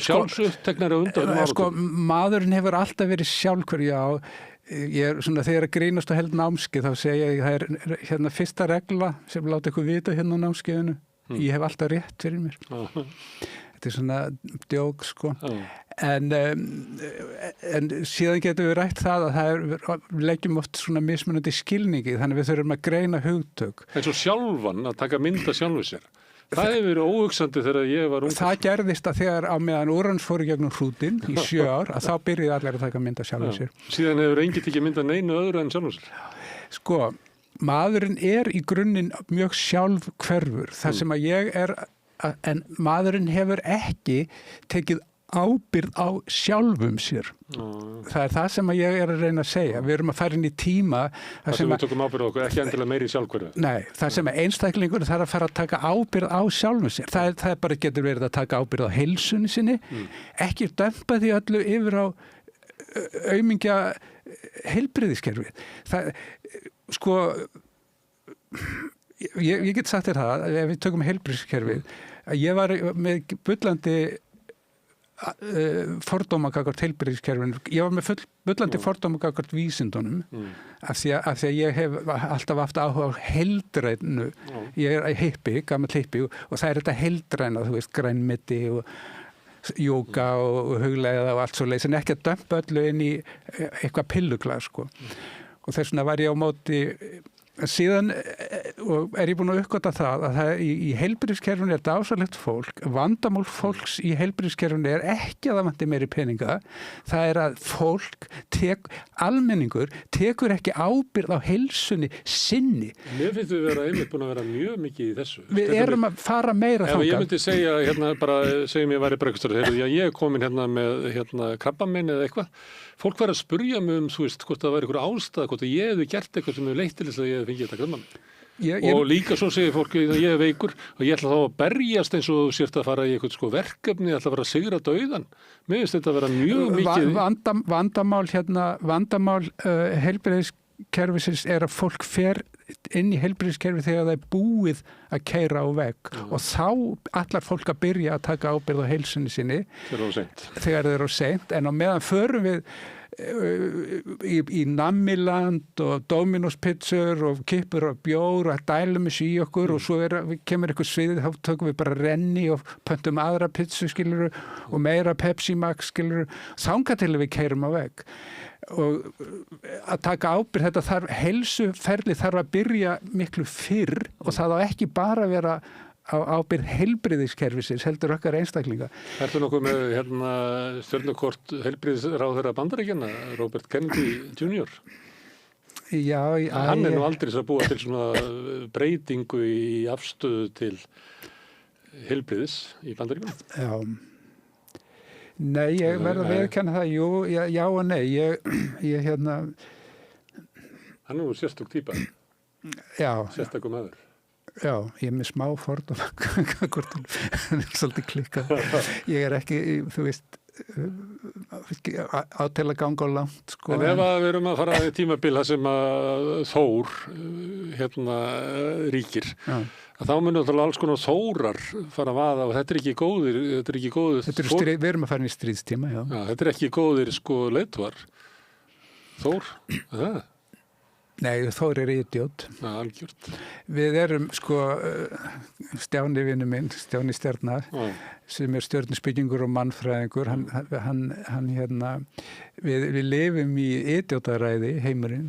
sjálfsuppteknari á undan áratugum. Sko, maðurinn hefur alltaf verið sjálfhverf, já. Ég svona, þegar að grínast og held námskeið, þá segja ég, það er hérna fyrsta regla sem láta ykkur vita hérna á námskeiðinu. Ég hef alltaf rétt fyrir mér. Þetta er svona djók, sko. En síðan getum við rætt það að við leggjum oft svona mismunandi skilningi, þannig við þurfum að greina hugtök. En svo sjálfan að taka mynda sjálfu sér. Það hefur verið óhugsandi þegar ég var ungur. Það gerðist að þegar á meðan Úrans fóru gegnum hrútinn í 7 ár, að þá byrjuði allir að taka mynda sjálfu sér. Síðan hefur enginn tekið mynda neinu öðru en sjálfu sér. Sko, maðurinn er í grunninn mjög sjálfhverfur. Það sem að ég er, en maðurinn hefur ekki tekið ábyrgð á sjálfum sér. Það er það sem að ég er að reyna að segja. Við erum að fara inn í tíma það sem við tökum ábyrgð á okkur, ekki endilega meiri sjálfhverfu. Nei, það sem að einstaklingur þarf að fara að taka ábyrgð á sjálfum sér. Það bara getur verið að taka ábyrgð á heilsunni sinni, ekki dömpa því öllu yfir á aumingja heilbrigðiskerfið. Það, sko, ég get sagt þér það, ef við tökum heilbrigðiskerfið, að ég var með bullandi fordóma gagnvart heilbrigðiskerfinu. Ég var með bullandi fordóma gagnvart vísindunum af því að ég hef alltaf haft áhuga á heildrænu. Ég er hippi, gamall hippi og það er þetta heildræna, þú veist, grænmeti og jóga og hugleiða og allt svo leiðis, en ekki að dömpa öllu inn í eitthvað pilluglag, sko. Og þess vegna var ég á móti. Síðan og er ég búin að uppgöta það að í heilbrigðiskerfinu er dásalegt fólk, vandamál fólks í heilbrigðiskerfinu er ekki að það vanti meiri peninga, það er að fólk, almenningur tekur ekki ábyrgð á heilsunni sinni. Mér finnst við vera einmitt búin að vera mjög mikið í þessu. Við erum að fara meira þangað. Ef ég myndi segja, hérna bara, segjum ég væri brekkustur, ég er komin hérna með krabbamein eða eitthvað, fólk var að spurja mig þú veist, hvort það væri einhver ástæða, hvort að ég hefði gert eitthvað sem hefur leitt til þess að ég hefði fengið þetta krabbamein. Og líka svo segir fólk að ég er veikur og ég ætla þá að berjast eins og sért að fara í eitthvað verkefni, ég ætla að fara að sigra dauðan. Mér finnst þetta að vera mjög mikið... Vandamál heilbrigðiskerfisins er að fólk fer inn í heilbrigðiskerfi þegar það er búið að keyra á vegg og þá allar fólk að byrja að taka ábyrgð á heilsunni sinni þegar þeir eru seint, en á meðan förum við í Nammiland og Dominos pizzur og kippur og bjór og dælum þessu í okkur og svo kemur eitthvað sviðið, þá tökum við bara renni og pöntum aðra pizzu, skilur, og meira Pepsi Max, skilur, þangað til við keyrum á vegg. Og að taka ábyrgð, þetta þarf, heilsuferli þarf að byrja miklu fyrr og það á ekki bara að vera á ábyrgð heilbrigðiskerfisins, heldur okkar einstaklinga. Ertu nokkuð með stjörnukort heilbrigðisráðherra Bandaríkjanna, Robert Kennedy Jr.? Já, hann er nú aldrei að búa til svona breytingu í afstöðu til heilbrigðis í Bandaríkjanna. Já. Nei, ég verð að viðurkenna það, já og nei, ég hérna... Hann er nú sérstök típa. Já. Sérstakum maður. Já, ég er með smá fordóma, hvort hann er svolítið klikkað. Ég er ekki, þú veist, á til að ganga á langt, sko. En ef við erum að fara í tímabila sem að Þór, ríkir, þá munum við alls konar Þórar fara að vaða og þetta er ekki góðir. Við erum að fara inn í stríðstíma, já. Þetta er ekki góðir, leiðtogar. Þór, það. Nei, Þór er idiot. Algjört. Við erum, Stjáni vinur minn, Stjáni Stjarnar, sem er stjörnuspyggingur og mannfræðingur, við lifum í idiotaræði, heimurinn.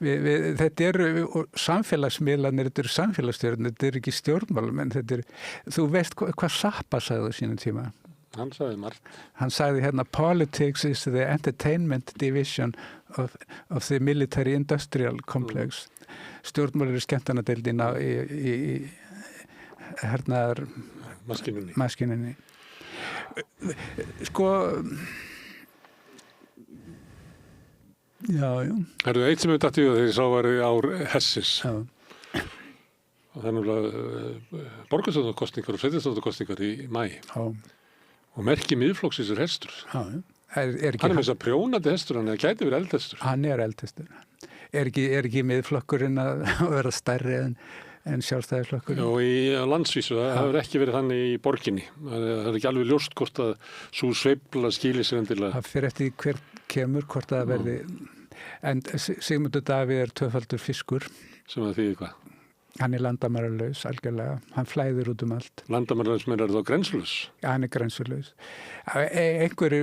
Þetta eru samfélagsmiðlarnir, þetta eru samfélagsstjörnur, þetta eru ekki stjórnmálamenn, þú veist hvað Zappa sagði á sínum tíma. Hann sagði margt. Hann sagði politics is the entertainment division of the military industrial complex. Stjórnmál eru skemmtanadeildin í hernaðar maskininni. Já. Það eru eitt sem við dættum í þegar ég sá var ár Hessis. Já. Og það er náttúrulega borgarstjórnarkosningar og sveitarstjórnarkosningar í maí. Já. Og merki Miðflokksins er hestur. Já. ekki... Hann með þess að prjónandi hestur, hann gæti verið eldhestur. Hann eldhestur. Er ekki miðflokkurinn að vera stærri en sjálfstæðisflokkurinn? Já, á landsvísu, það hefur ekki verið þannig í borginni. Það ekki alveg ljóst hvort að svo sveifla skýli sér endilega. Það fyrir eftir hver kemur, hvort það verði... En Sigmundur Davíð tvöfaldur fiskur. Sem að því hvað? Hann landamæralaus, algjörlega. Hann flæðir út út. Landamæralaus meira þá grensulaus? Já, hann grensulaus. Einhverju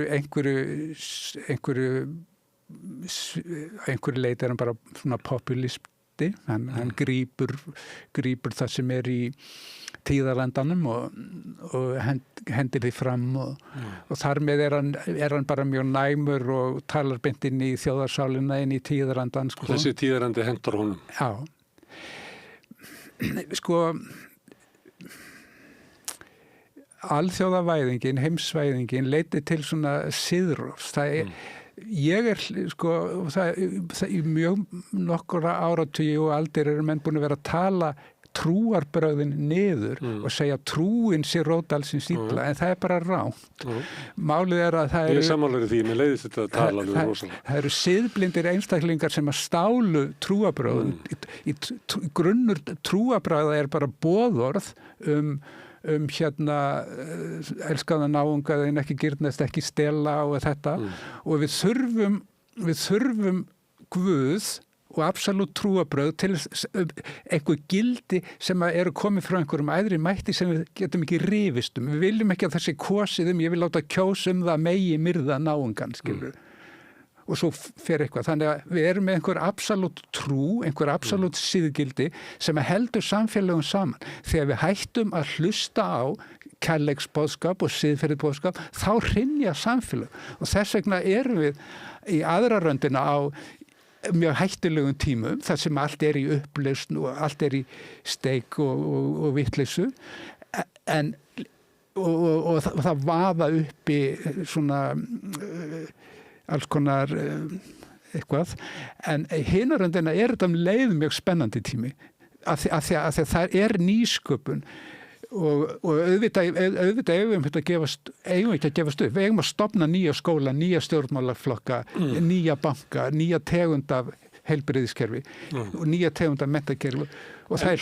leiti hann bara svona populisti. Hann grípur það sem í tíðarlandanum og hendir því fram og þar með hann bara mjög næmur og talar beint inn í þjóðarsálina, inn í tíðarlandan. Sko. Þessi tíðarlandi hendur honum? Já. Sko, alþjóðavæðingin, heimsvæðingin leiti til svona siðrófs. Ég sko, í mjög nokkura áratugi og aldir menn búin að vera að tala trúarbrögðin niður og segja trúin sé rótalsins illa, en það bara ránt. Málið að það Ég sammálaður því, mér leiðist þetta að tala alveg rosalega. Það eru siðblindir einstaklingar sem að stálu trúarbrögðum. Grunnur trúarbrögða bara boðorð elskaða náunga, þinn ekki girnast, ekki stela og þetta. Og við þurfum Guð og absolutt trúarbrögð til einhver gildi sem eru komið frá einhverjum æðri mætti sem við getum ekki rifist Við viljum ekki að það sé kosið ég vil láta kjósa það megi myrða náungan, skilur. Og svo fer eitthvað. Þannig að við erum með einhver absolutt trú, einhver absolutt siðgildi sem heldur samfélögum saman. Þegar við hættum að hlusta á kærleiksboðskap og siðferðisboðskap, þá hrynja samfélög. Og þess vegna erum við í aðra röndina á mjög hættulegum tímum, þar sem allt í upplausn og allt í steik og vitleysu og það vaða uppi svona alls konar eitthvað, en hinaröndina þetta leið mjög spennandi tími af því að það nýsköpun og auðvitað eigum við ekki að gefast upp. Við eigum að stofna nýja skóla, nýja stjórnmálaflokka, nýja banka, nýja tegund af heilbrigðiskerfi og nýja tegund af menntakerfi og það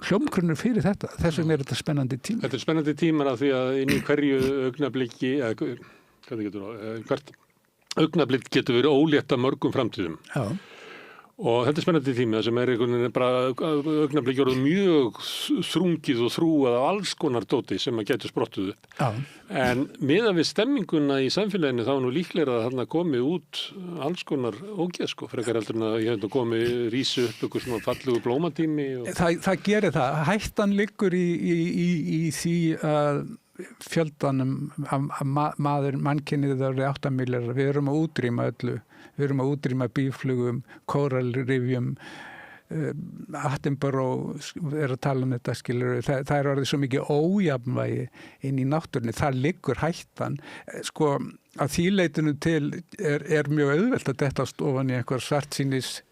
hljómgrunnur fyrir þetta. Þess vegna þetta spennandi tíma. Þetta spennandi tímar af því að inn í hverju augnabliki, hvert augnablik getur verið ólétt af mörgum framtíðum. Já. Og þetta spennandi tími sem einhvern veginn bara augnablik orðið mjög þrungið og þrúað á alls konar dóti sem að getur sprottuð upp. Já. En miðað við stemminguna í samfélaginu þá nú líklega að þarna komi út alls konar ógeð frekar heldur en að ég hefði komið rísi upp ykkur svona fallegu blómatími. Það gerir það. Hættan liggur í því að fjöldanum mannkynið það 8 milljarðar. Við erum að útrýma öllu. Við erum að útrýma bíflugum, kóralrifjum, Attenborough að tala þetta, skilur. Það orðið svo mikið ójafnvægi inn í náttúrunni. Það liggur hættan. Sko, að því leitinu til er mjög auðvelt að dettast ofan í einhver svartsýnis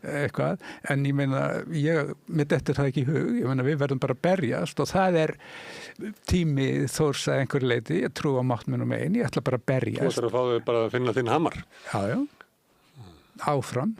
eitthvað, en ég meina mér dettur það ekki í hug, ég meina við verðum bara að berjast og það tími Þórs að einhver leiti, ég trú á mátt minn ég ætla bara að berjast. Þú ætlar að fá þau bara að finna þinn hamar. Já, áfram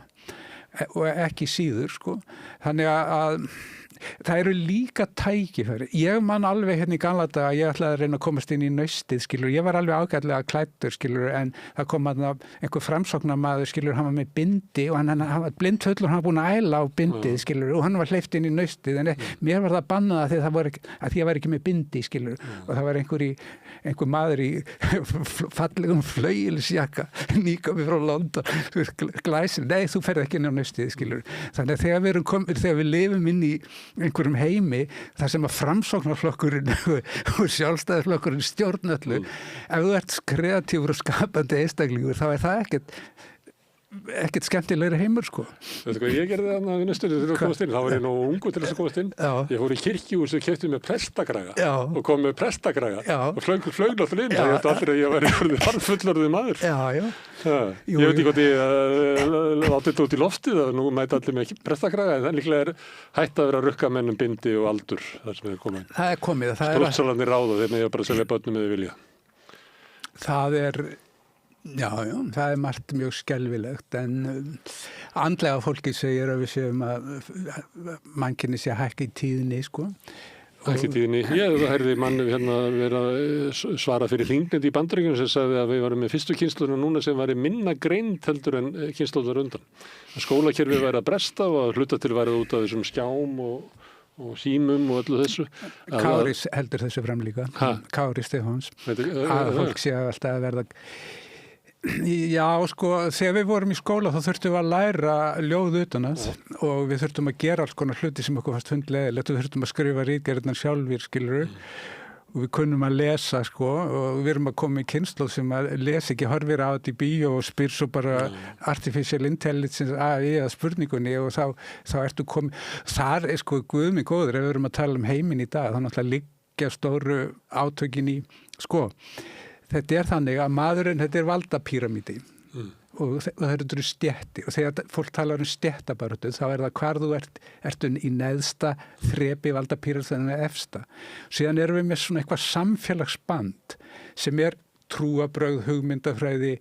og ekki síður, sko. Þannig að það eru líka tækifæri. Ég man alveg í gamla daga að ég ætlaði að reyna að komast inn í naustið, skilur. Ég var alveg ágætlega klæddur, skilur, en það kom að einhver framsóknarmaður, skilur, hann var með bindi og hann var blindfullur, hann var búin að æla á bindið, skilur, og hann var hleypt inn í naustið, en mér var það bannað að ég var ekki með bindi, skilur, og það var einhver maður í fallegum flauelsjakka nýkomið frá London glæsir, nei, þú ferð ekki inn á naustið, skilur. Þannig að þegar við lifum inn í einhverjum heimi þar sem að framsóknarflokkurinn og sjálfstæðisflokkurinn stjórnöllu, ef þú ert kreatífur og skapandi einstaklingur þá það ekkert skemmtilegri heimur, sko. Veistu hvað ég gerði þarna við næstunni þegar þú komast inn? Þá var ég nú ungur til þess að komast inn. Já. Ég fór í kirkjuhús og keypti með prestakraga og kom með prestakraga og flög náttúrulega inn. Það ég aldrei að ég var harðfullorðið maður. Já. Ég veit ekki hvort ég láti þetta út í loftið að nú mæta allir með prestakraga, en það líklega hætt að vera að rukka mennum bindi og aldur þar sem komið. Það komið. Stórsalarnir ráða þegar ég bara selja börnum með vilja. Já, það margt mjög skelfilegt en andlega fólki segir að við séum að mannkynni sé að hækka í tíðinni, sko. Ekki tíðinni. Ég heyrði mann vera svara fyrir þingnefnd í Bandaríkjunum sem sagði að við varum með fyrstu kynsluna núna sem væri minna greind heldur en kynslóðar undan. Skólakerfið væri að bresta og að hluta til væri út af þessum skjám og símum og öllu þessu. Kári heldur þessu fram líka. Kári Stefáns. Að fólk sé alltaf að verða... Já, sko, þegar við vorum í skóla þá þurftum við að læra ljóð utan að og við þurftum að gera alls konar hluti sem okkur fannst hundlegilegt, við þurftum að skrifa ritgerðirnar sjálfir, skilurðu, og við kunnum að lesa, sko, og við erum að koma í kynslóð sem að lesa ekki, horfir á þetta í bíó og spyr svo bara artificial intelligence að spurningunni og þá ertu komið, þar sko guð mig góður ef við erum að tala um heiminn í dag, þá náttúrulega liggja stóru átökin í, sko, þetta þannig að maðurinn, þetta valdapíramídi og það eru stétti og þegar fólk talar stéttabaráttu þá það hvar þú ertu í neðsta þrepi valdapíramídi þannig að efsta. Síðan erum við með svona eitthvað samfélagsband sem trúabrögð, hugmyndafræði,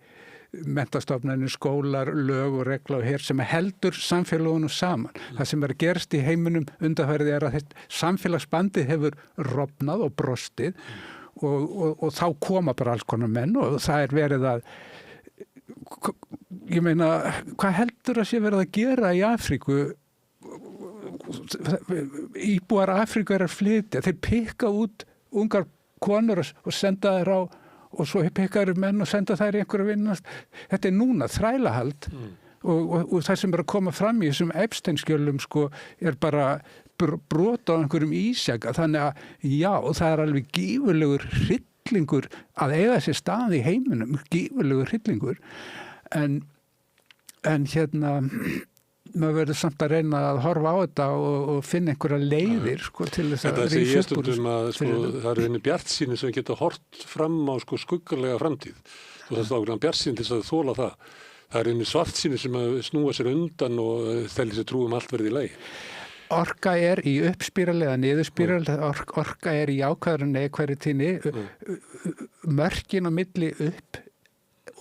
menntastofnanir, skólar, lög og regla og hér sem heldur samfélagunum saman. Það sem að gerast í heiminum undanfarið að samfélagsbandið hefur rofnað og brostið og þá koma bara alls konar menn og það verið að ég meina, hvað heldur að sé verið að gera í Afríku? Íbúar Afríku að flytja, þeir pikka út ungar konur og senda þær á og svo pikka þær menn og senda þær í einhverja vinnast. Þetta núna þrælahald og það sem að koma fram í þessum Epstein-skjölum sko bara brot á einhverjum ísjaka, þannig að já, það alveg gífurlegur hryllingur að eiga sér stað í heiminum, gífurlegur hryllingur en maður verður samt að reyna að horfa á þetta og finna einhverja leiðir sko, til þess að rísa upp úr það eru henni bjartsýni sem geta hort fram á sko, skuggalega framtíð og þess að bjartsýni til að þóla það er henni svartsýni sem að snúa sér undan og þelli sér trú allt verði í lagi. Orka í uppspírali eða niðurspírali, orka í ákvæðri neikvæðri tíni, mörkin á milli upp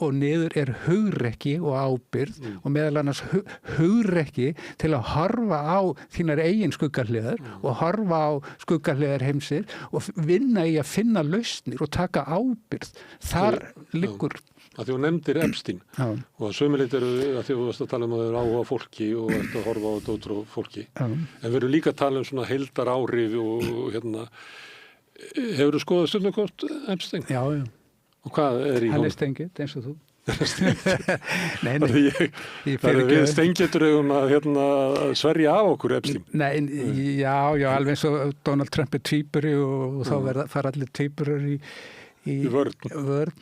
og niður hugrekki og ábyrgð og meðal annars hugrekki til að horfa á þínar eigin skuggahliðar og horfa á skuggahliðar heimsir og vinna í að finna lausnir og taka ábyrgð. Þar liggur... Að því þú nefndir Epstein og að sömuleit að því þú varst að tala um að það áhuga fólki og að horfa á þetta út frá fólki. En við erum líka að tala um svona heildar áhrif og hefur þú skoðað stundakort Epstein? Já. Og hvað í honum? Hann stengitt eins og þú. Nei. Það eru við stengitur að sverja af okkur Epstein. Nei, já, alveg eins og Donald Trump tvíburi og þá fara allir tvíburar í vörn.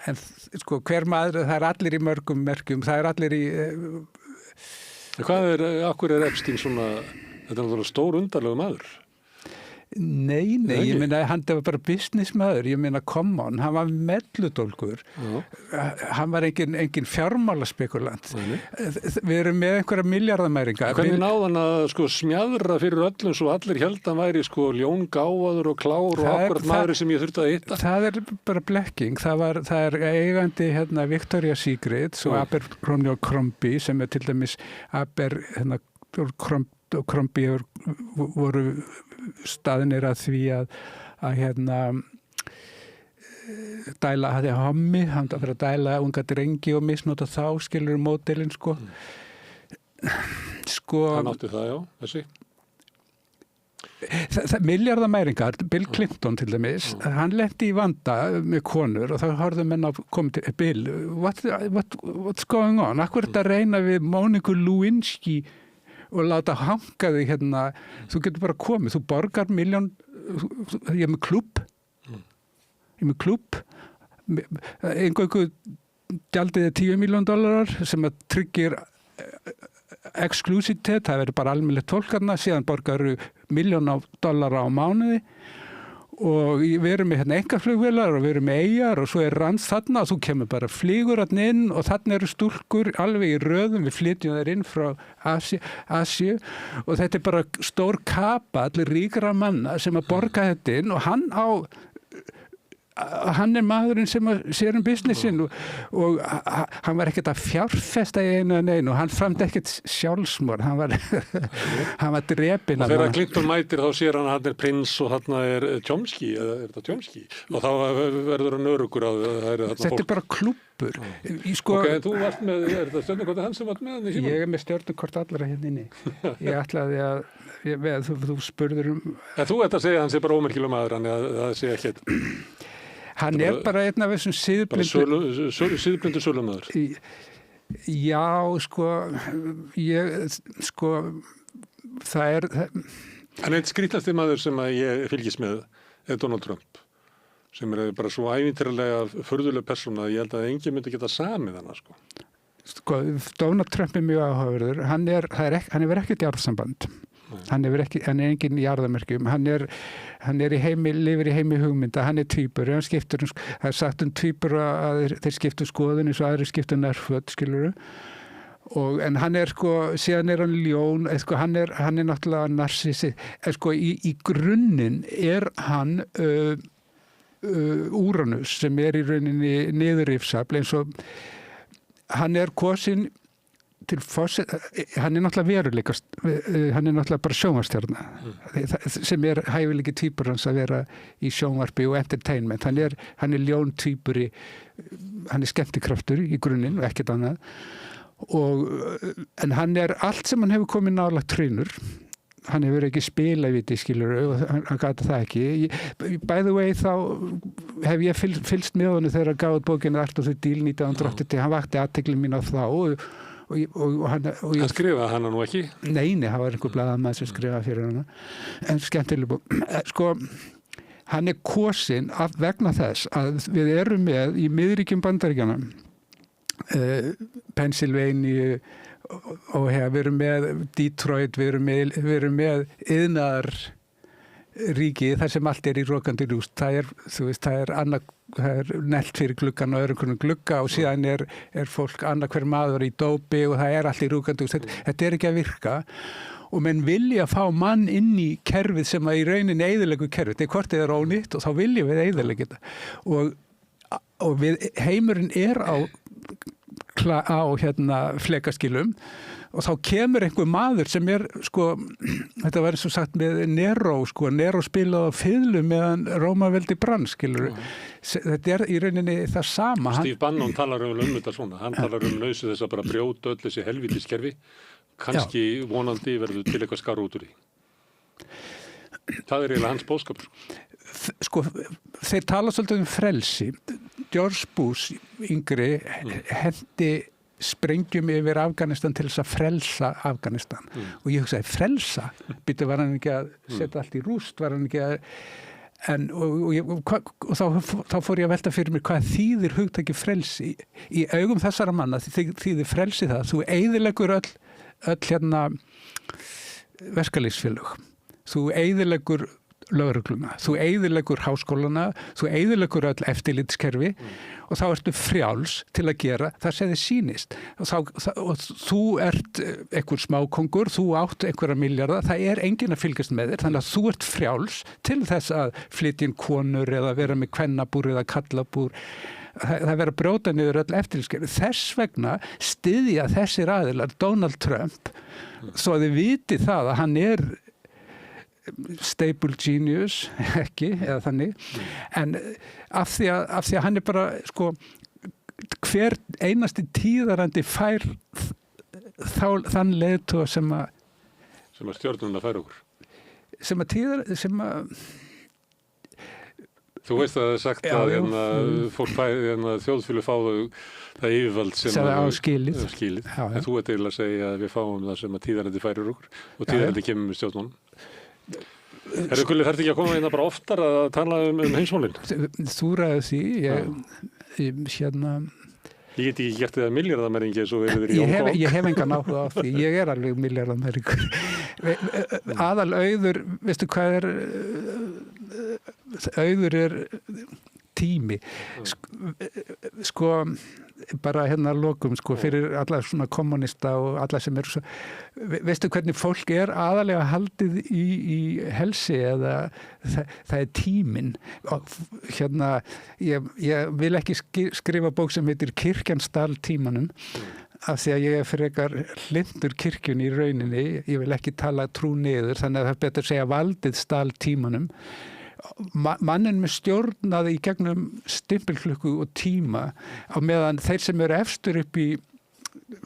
En sko, hver maður, það allir í mörgum merkjum, það allir í... Akkur Epstein svona, þetta náttúrulega stór undarlegu maður? Nei, ég meina, hann var bara businessmaður, ég meina, come on, hann var melludólgur, hann var engin fjármálaspekulant. Við erum með einhverja miljardamæringa. Hvernig náðan að sko smjadra fyrir öllum svo allir held að væri sko ljóngáfaður og klár og akkurat maður sem ég þurfti að hitta? Það bara blekking, það eigandi Victoria's Secret og Abercrombie sem til dæmis Abercrombie voru staðinir að því að dæla hafði hommi, hann að fyrir að dæla unga drengi og misnota þá skilur módelin sko. Hann átti það, já, þessi. Miljardamæringar, Bill Clinton til dæmis, hann lenti í vanda með konur og þá horfðu menn að koma til Bill, what's going on? Akkur þetta reyna við Monica Lewinsky og láta hanga þig þú getur bara komið, þú borgar milljón, ég er með klúbb, einhverju gjaldið $10 million sem að tryggir exklusivitet, það verður bara almennilegt fólkarna, síðan borgaru $1 million á mánuði og við erum með einkaflugvélar og við erum með eyjar og svo rands þarna og þú kemur bara flýgur inn og þarna eru stúlkur alveg í röðum, við flytjum þær inn frá Asíu og þetta bara stór kapa, allir ríkra manna sem að borga þetta inn og hann á hann maðurinn sem sér businessin og hann var ekkert að fjárfesta í einu en einu og hann framdi ekkert sjálfsmorð, hann var drepinn. Og þegar Clinton mætir þá sér hann prins og þarna Chomsky, eða þetta Chomsky? Og þá verður hann öruggur að það þarna fólk. Þetta bara klúbbur. Ok, en þú varst með, þetta stjörnukort hann sem var með hann í símanum? Ég með stjörnukort allra hérna inni. Ég ætlaði að, þú spurður En þú ert að segja að hann sé bara ómerkileg maður, hann það sé ekkert. Hann bara einn af þessum síðblindu sölumæður. Já, það En einn skrítlasti maður sem að ég fylgist með Donald Trump, sem bara svo ævintýralega furðuleg persóna að ég held að enginn myndi geta samið hana, Donald Trump mjög áhugaverður. Hann hefur ekkert jarðsamband. Hann er engin jarðamerkjum, hann lifir í heimi hugmynda, hann tvíburi, hann skiptur, það sagt tvíbur að þeir skiptu skoðun eins og aðrir skiptu nærföt, skilurðu, en hann síðan hann ljón, hann er náttúrulega narsissi, í grunninn hann Úranus sem í rauninni niðurrifsafl, eins og hann kosin til hann náttúrulega veruleikast, hann náttúrulega bara sjónvarpsstjarna sem hæfileiki tvíbur hans að vera í sjónvarpi og entertainment, hann er ljón tvíburi, hann skemmtikraftur í grunninn og ekkert annað en hann allt sem hann hefur komið nálægt trínur, hann hefur ekki spilað við því skilur og hann gæti það ekki. By the way þá hef ég fylgst með honum þegar hann gaf út bókina Arthur Deal 1980, hann vakti athygli mín á þá og hann skrifaði hana nú ekki? Nei, það var einhver blaðamaður sem skrifaði fyrir hana, en skemmtileg bók. Hann kosin vegna þess að við erum með í miðríkjum Bandaríkjanna, Pennsylvania og við erum með Detroit, við erum með iðnaðar ríki þar sem allt í rokandi rúst. Það er nelt fyrir gluggan og öðrum glugga og síðan er fólk annað hver maður í dópi og það allt í rokandi rúst. Þetta ekki að virka og menn vilja fá mann inn í kerfið sem að í rauninni eyðilegu kerfið. Þetta hvort er ónýtt og þá viljum við eyðilegja þetta. Og heimurinn á flekaskilum og þá kemur einhver maður sem þetta var eins og sagt með Nero, Nero spilaði á fiðlu meðan Rómaveldi brann, skilur. Þetta í rauninni það sama. Steve Bannon talar þetta svona, hann talar nauðsynlegt þess að bara brjóta öll þessi helvítiskerfi, kannski vonandi verður til eitthvað skar út úr því. Það eiginlega hans boðskapur. Þeir tala svolítið frelsi. George Bush yngri hendi sprengjum yfir Afganistan til þess að frelsa Afganistan og ég hugsaði frelsa, var hann ekki að setja allt í rúst, var hann ekki að og þá fór ég að velta fyrir mér hvað þýðir hugtaki frelsi í augum þessara manna, þýðir frelsi það þú eyðileggur öll verkalýðsfélög, þú eyðileggur lögregluna, þú eyðileggur háskólana, þú eyðileggur öll eftirlitskerfi og þá ertu frjáls til að gera það sem þið sýnist og þú ert einhver smákongur, þú átt einhverja milljarða, það enginn að fylgjast með þér, þannig að þú ert frjáls til þess að flytja inn konur eða vera með kvennabúr eða kallabúr, það vera að brjóta niður öll eftirlitskerfi. Þess vegna styðja þessir aðilar Donald Trump svo að þið viti það að hann stable genius, ekki, eða þannig, en af því að hann bara, hver einasti tíðarandi fær þann leiðtoga sem að stjórnuna fær okkur. Þú veist að það sagt að fólk þjóðfélög fá það yfirvald sem á skilið. En þú ert eiginlega að segja að við fáum það sem að tíðarandi færir okkur og tíðarandi kemur með stjórnunum. Kulli, þarf ekki að koma inn bara oftar að tala heimsmálin? Þú ræði því, ég get ekki gert það milljarðamæringi eins og verður í Hong Kong. Ég hef engan áhuga á því, ég alveg milljarðamæringur. Aðal auður, veistu hvað auður tími. bara hérna að lokum sko fyrir alla svona kommunista og alla sem eru svo, veistu hvernig fólk er aðalega haldið í helsi eða það er tíminn og hérna ég vil ekki skrifa bók sem heitir Kirkjan stal tímanum af því að ég er frekar hlindur kirkjunni í rauninni, ég vil ekki tala trú niður, þannig að það er betur að segja valdið stal tímanum. Mannin með stjórnaði í gegnum stimpilklukku og tíma á meðan þeir sem eru efstur upp í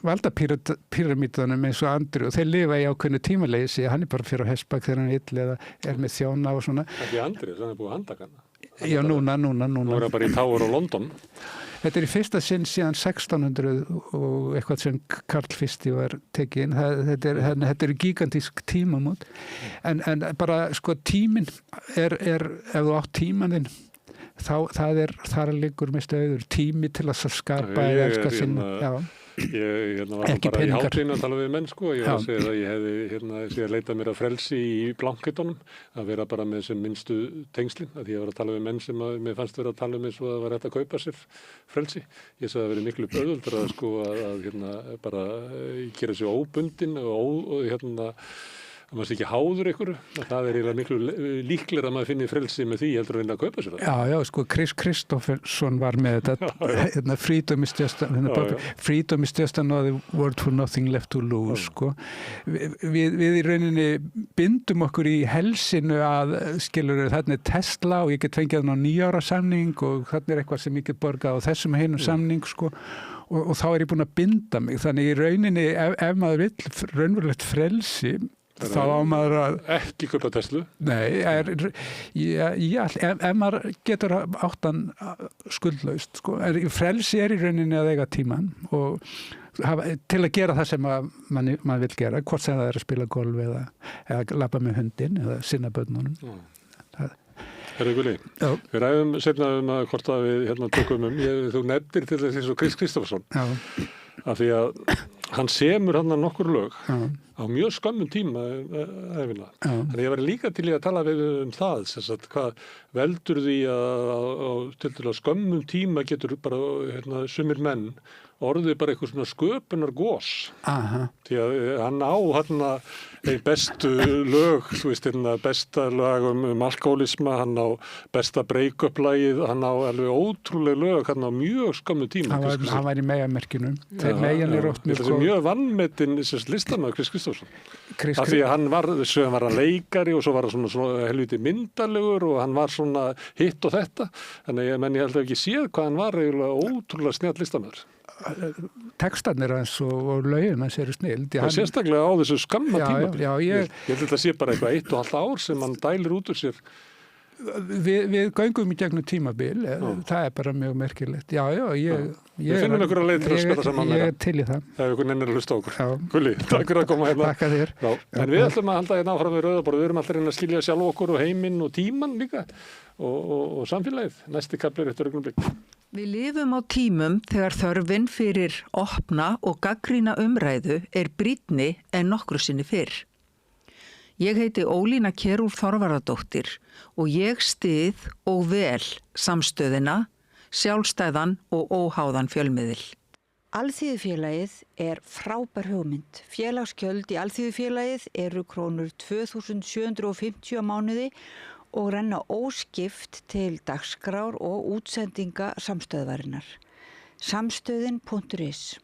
valdapíramítanum eins og Andri og þeir lifa í ákveðnu tímaleysi, hann er bara fyrir á hestbak þegar hann vill eða er með þjóna og svona. Ekki Andri, þannig að búið að handtaka hana. Já, núna. Nú er það bara í Tower og London. Þetta er í fyrsta sinn síðan 1600 og eitthvað sem Karl Fyrsti var tekinn. Þetta er gigantísk tímamót. En bara sko tíminn er ef þú átt tímann þinn, þar liggur mest auður tími til að skapa eða elska sinna. Ég var bara í hátinn að tala við menn sko, ég var að segja að ég hefði að leita mér að frelsi í blanketunum, að vera bara með sem minnstu tengslin, að ég var að tala við menn sem mér fannst vera að tala um eins og að var hægt að kaupa sér frelsi. Ég sagði að það verið miklu auðveldara sko að bara gera sig óbundin og að maður sé ekki háður ykkur, það er eiginlega miklu líklega að maður finni frelsi með því heldur að vinna að kaupa sér það. Já, sko, Chris Christopherson var með þetta, freedom is just another word for nothing left to lose, sko. Við í rauninni bindum okkur í helsinu að, skilur, þarna er Tesla og ég get fengið hann á 9 ára samning og þarna er eitthvað sem ég get borgað á þessum hinum samning, sko. Og þá er ég búin að binda mig, þannig í rauninni ef maður vill raunverulegt frelsi þá á maður að ekki kaupa Tesla. Nei, ef maður getur áttan skuldlaust sko. Frelsi er í rauninni að eiga tíman og til að gera það sem maður vill gera, hvort sem það er að spila golf eða labba með hundin eða sinna börnunum. Herra Gulli, við ræðum seinna að hvort að við tökum þú nefndir til þess eins og Chris Christopherson af því að hann semur hann nokkur lög á mjög skömmum tíma ævinlega. Þannig ég var líka til í að tala við það, sagt, hvað veldur því að til að skömmum tíma getur bara sumir menn orðið bara eitthvað svona sköpunar gos. Því að hann á einn bestu lög, þú veist, besta lag alkoholisma, hann á besta break-up-lagið, hann á alveg ótrúlega lög, hann á mjög skömmu tíma. Hann var í megamerkinu. Þeir megan er oft mjög góð. Mjög vannmetinn listamæður Chris Christopherson. Af því að hann var leikari og svo var hann svona helviti myndalegur og hann var svona hitt og þetta. Þannig ég held að ekki séð hvað hann var eiginlega ótrúlega snjall listamæður. Tekstarnir hans og lögin hans eru snild. Það sérstaklega á þessu skamma tíma. Ég held að það sé bara eitthvað 1,5 ár sem hann dælir út úr sér. Við göngum í gegnum tímabil, það er bara mjög merkilegt. Við finnum einhverja leið til að spila saman ég er til í það. Ef einhvern nennir að hlusta á okkur. Gulli, takk fyrir að koma hérna. Takk að þér. En við ætlum að halda hérna áfram við Rauðaborð. Við erum alltaf að skilja sjálf okkur og heiminn og tímann líka og samfélagið. Næsti kafli eftir augnablik. Við lifum á tímum þegar þörfin fyrir opna og gagnrýna umræðu er brýnni en nokkru sinni fyrr. Ég heiti Ólína Kjerúl Þorvarðardóttir og ég styð og vel samstöðina, sjálfstæðan og óháðan fjölmiðil. Alþýðufélagið er frábær hugmynd. Félagsgjöld í Alþýðufélagið eru krónur 2.750 á mánuði og renna óskipt til dagskrár og útsendinga samstöðvarinnar. Samstöðin.is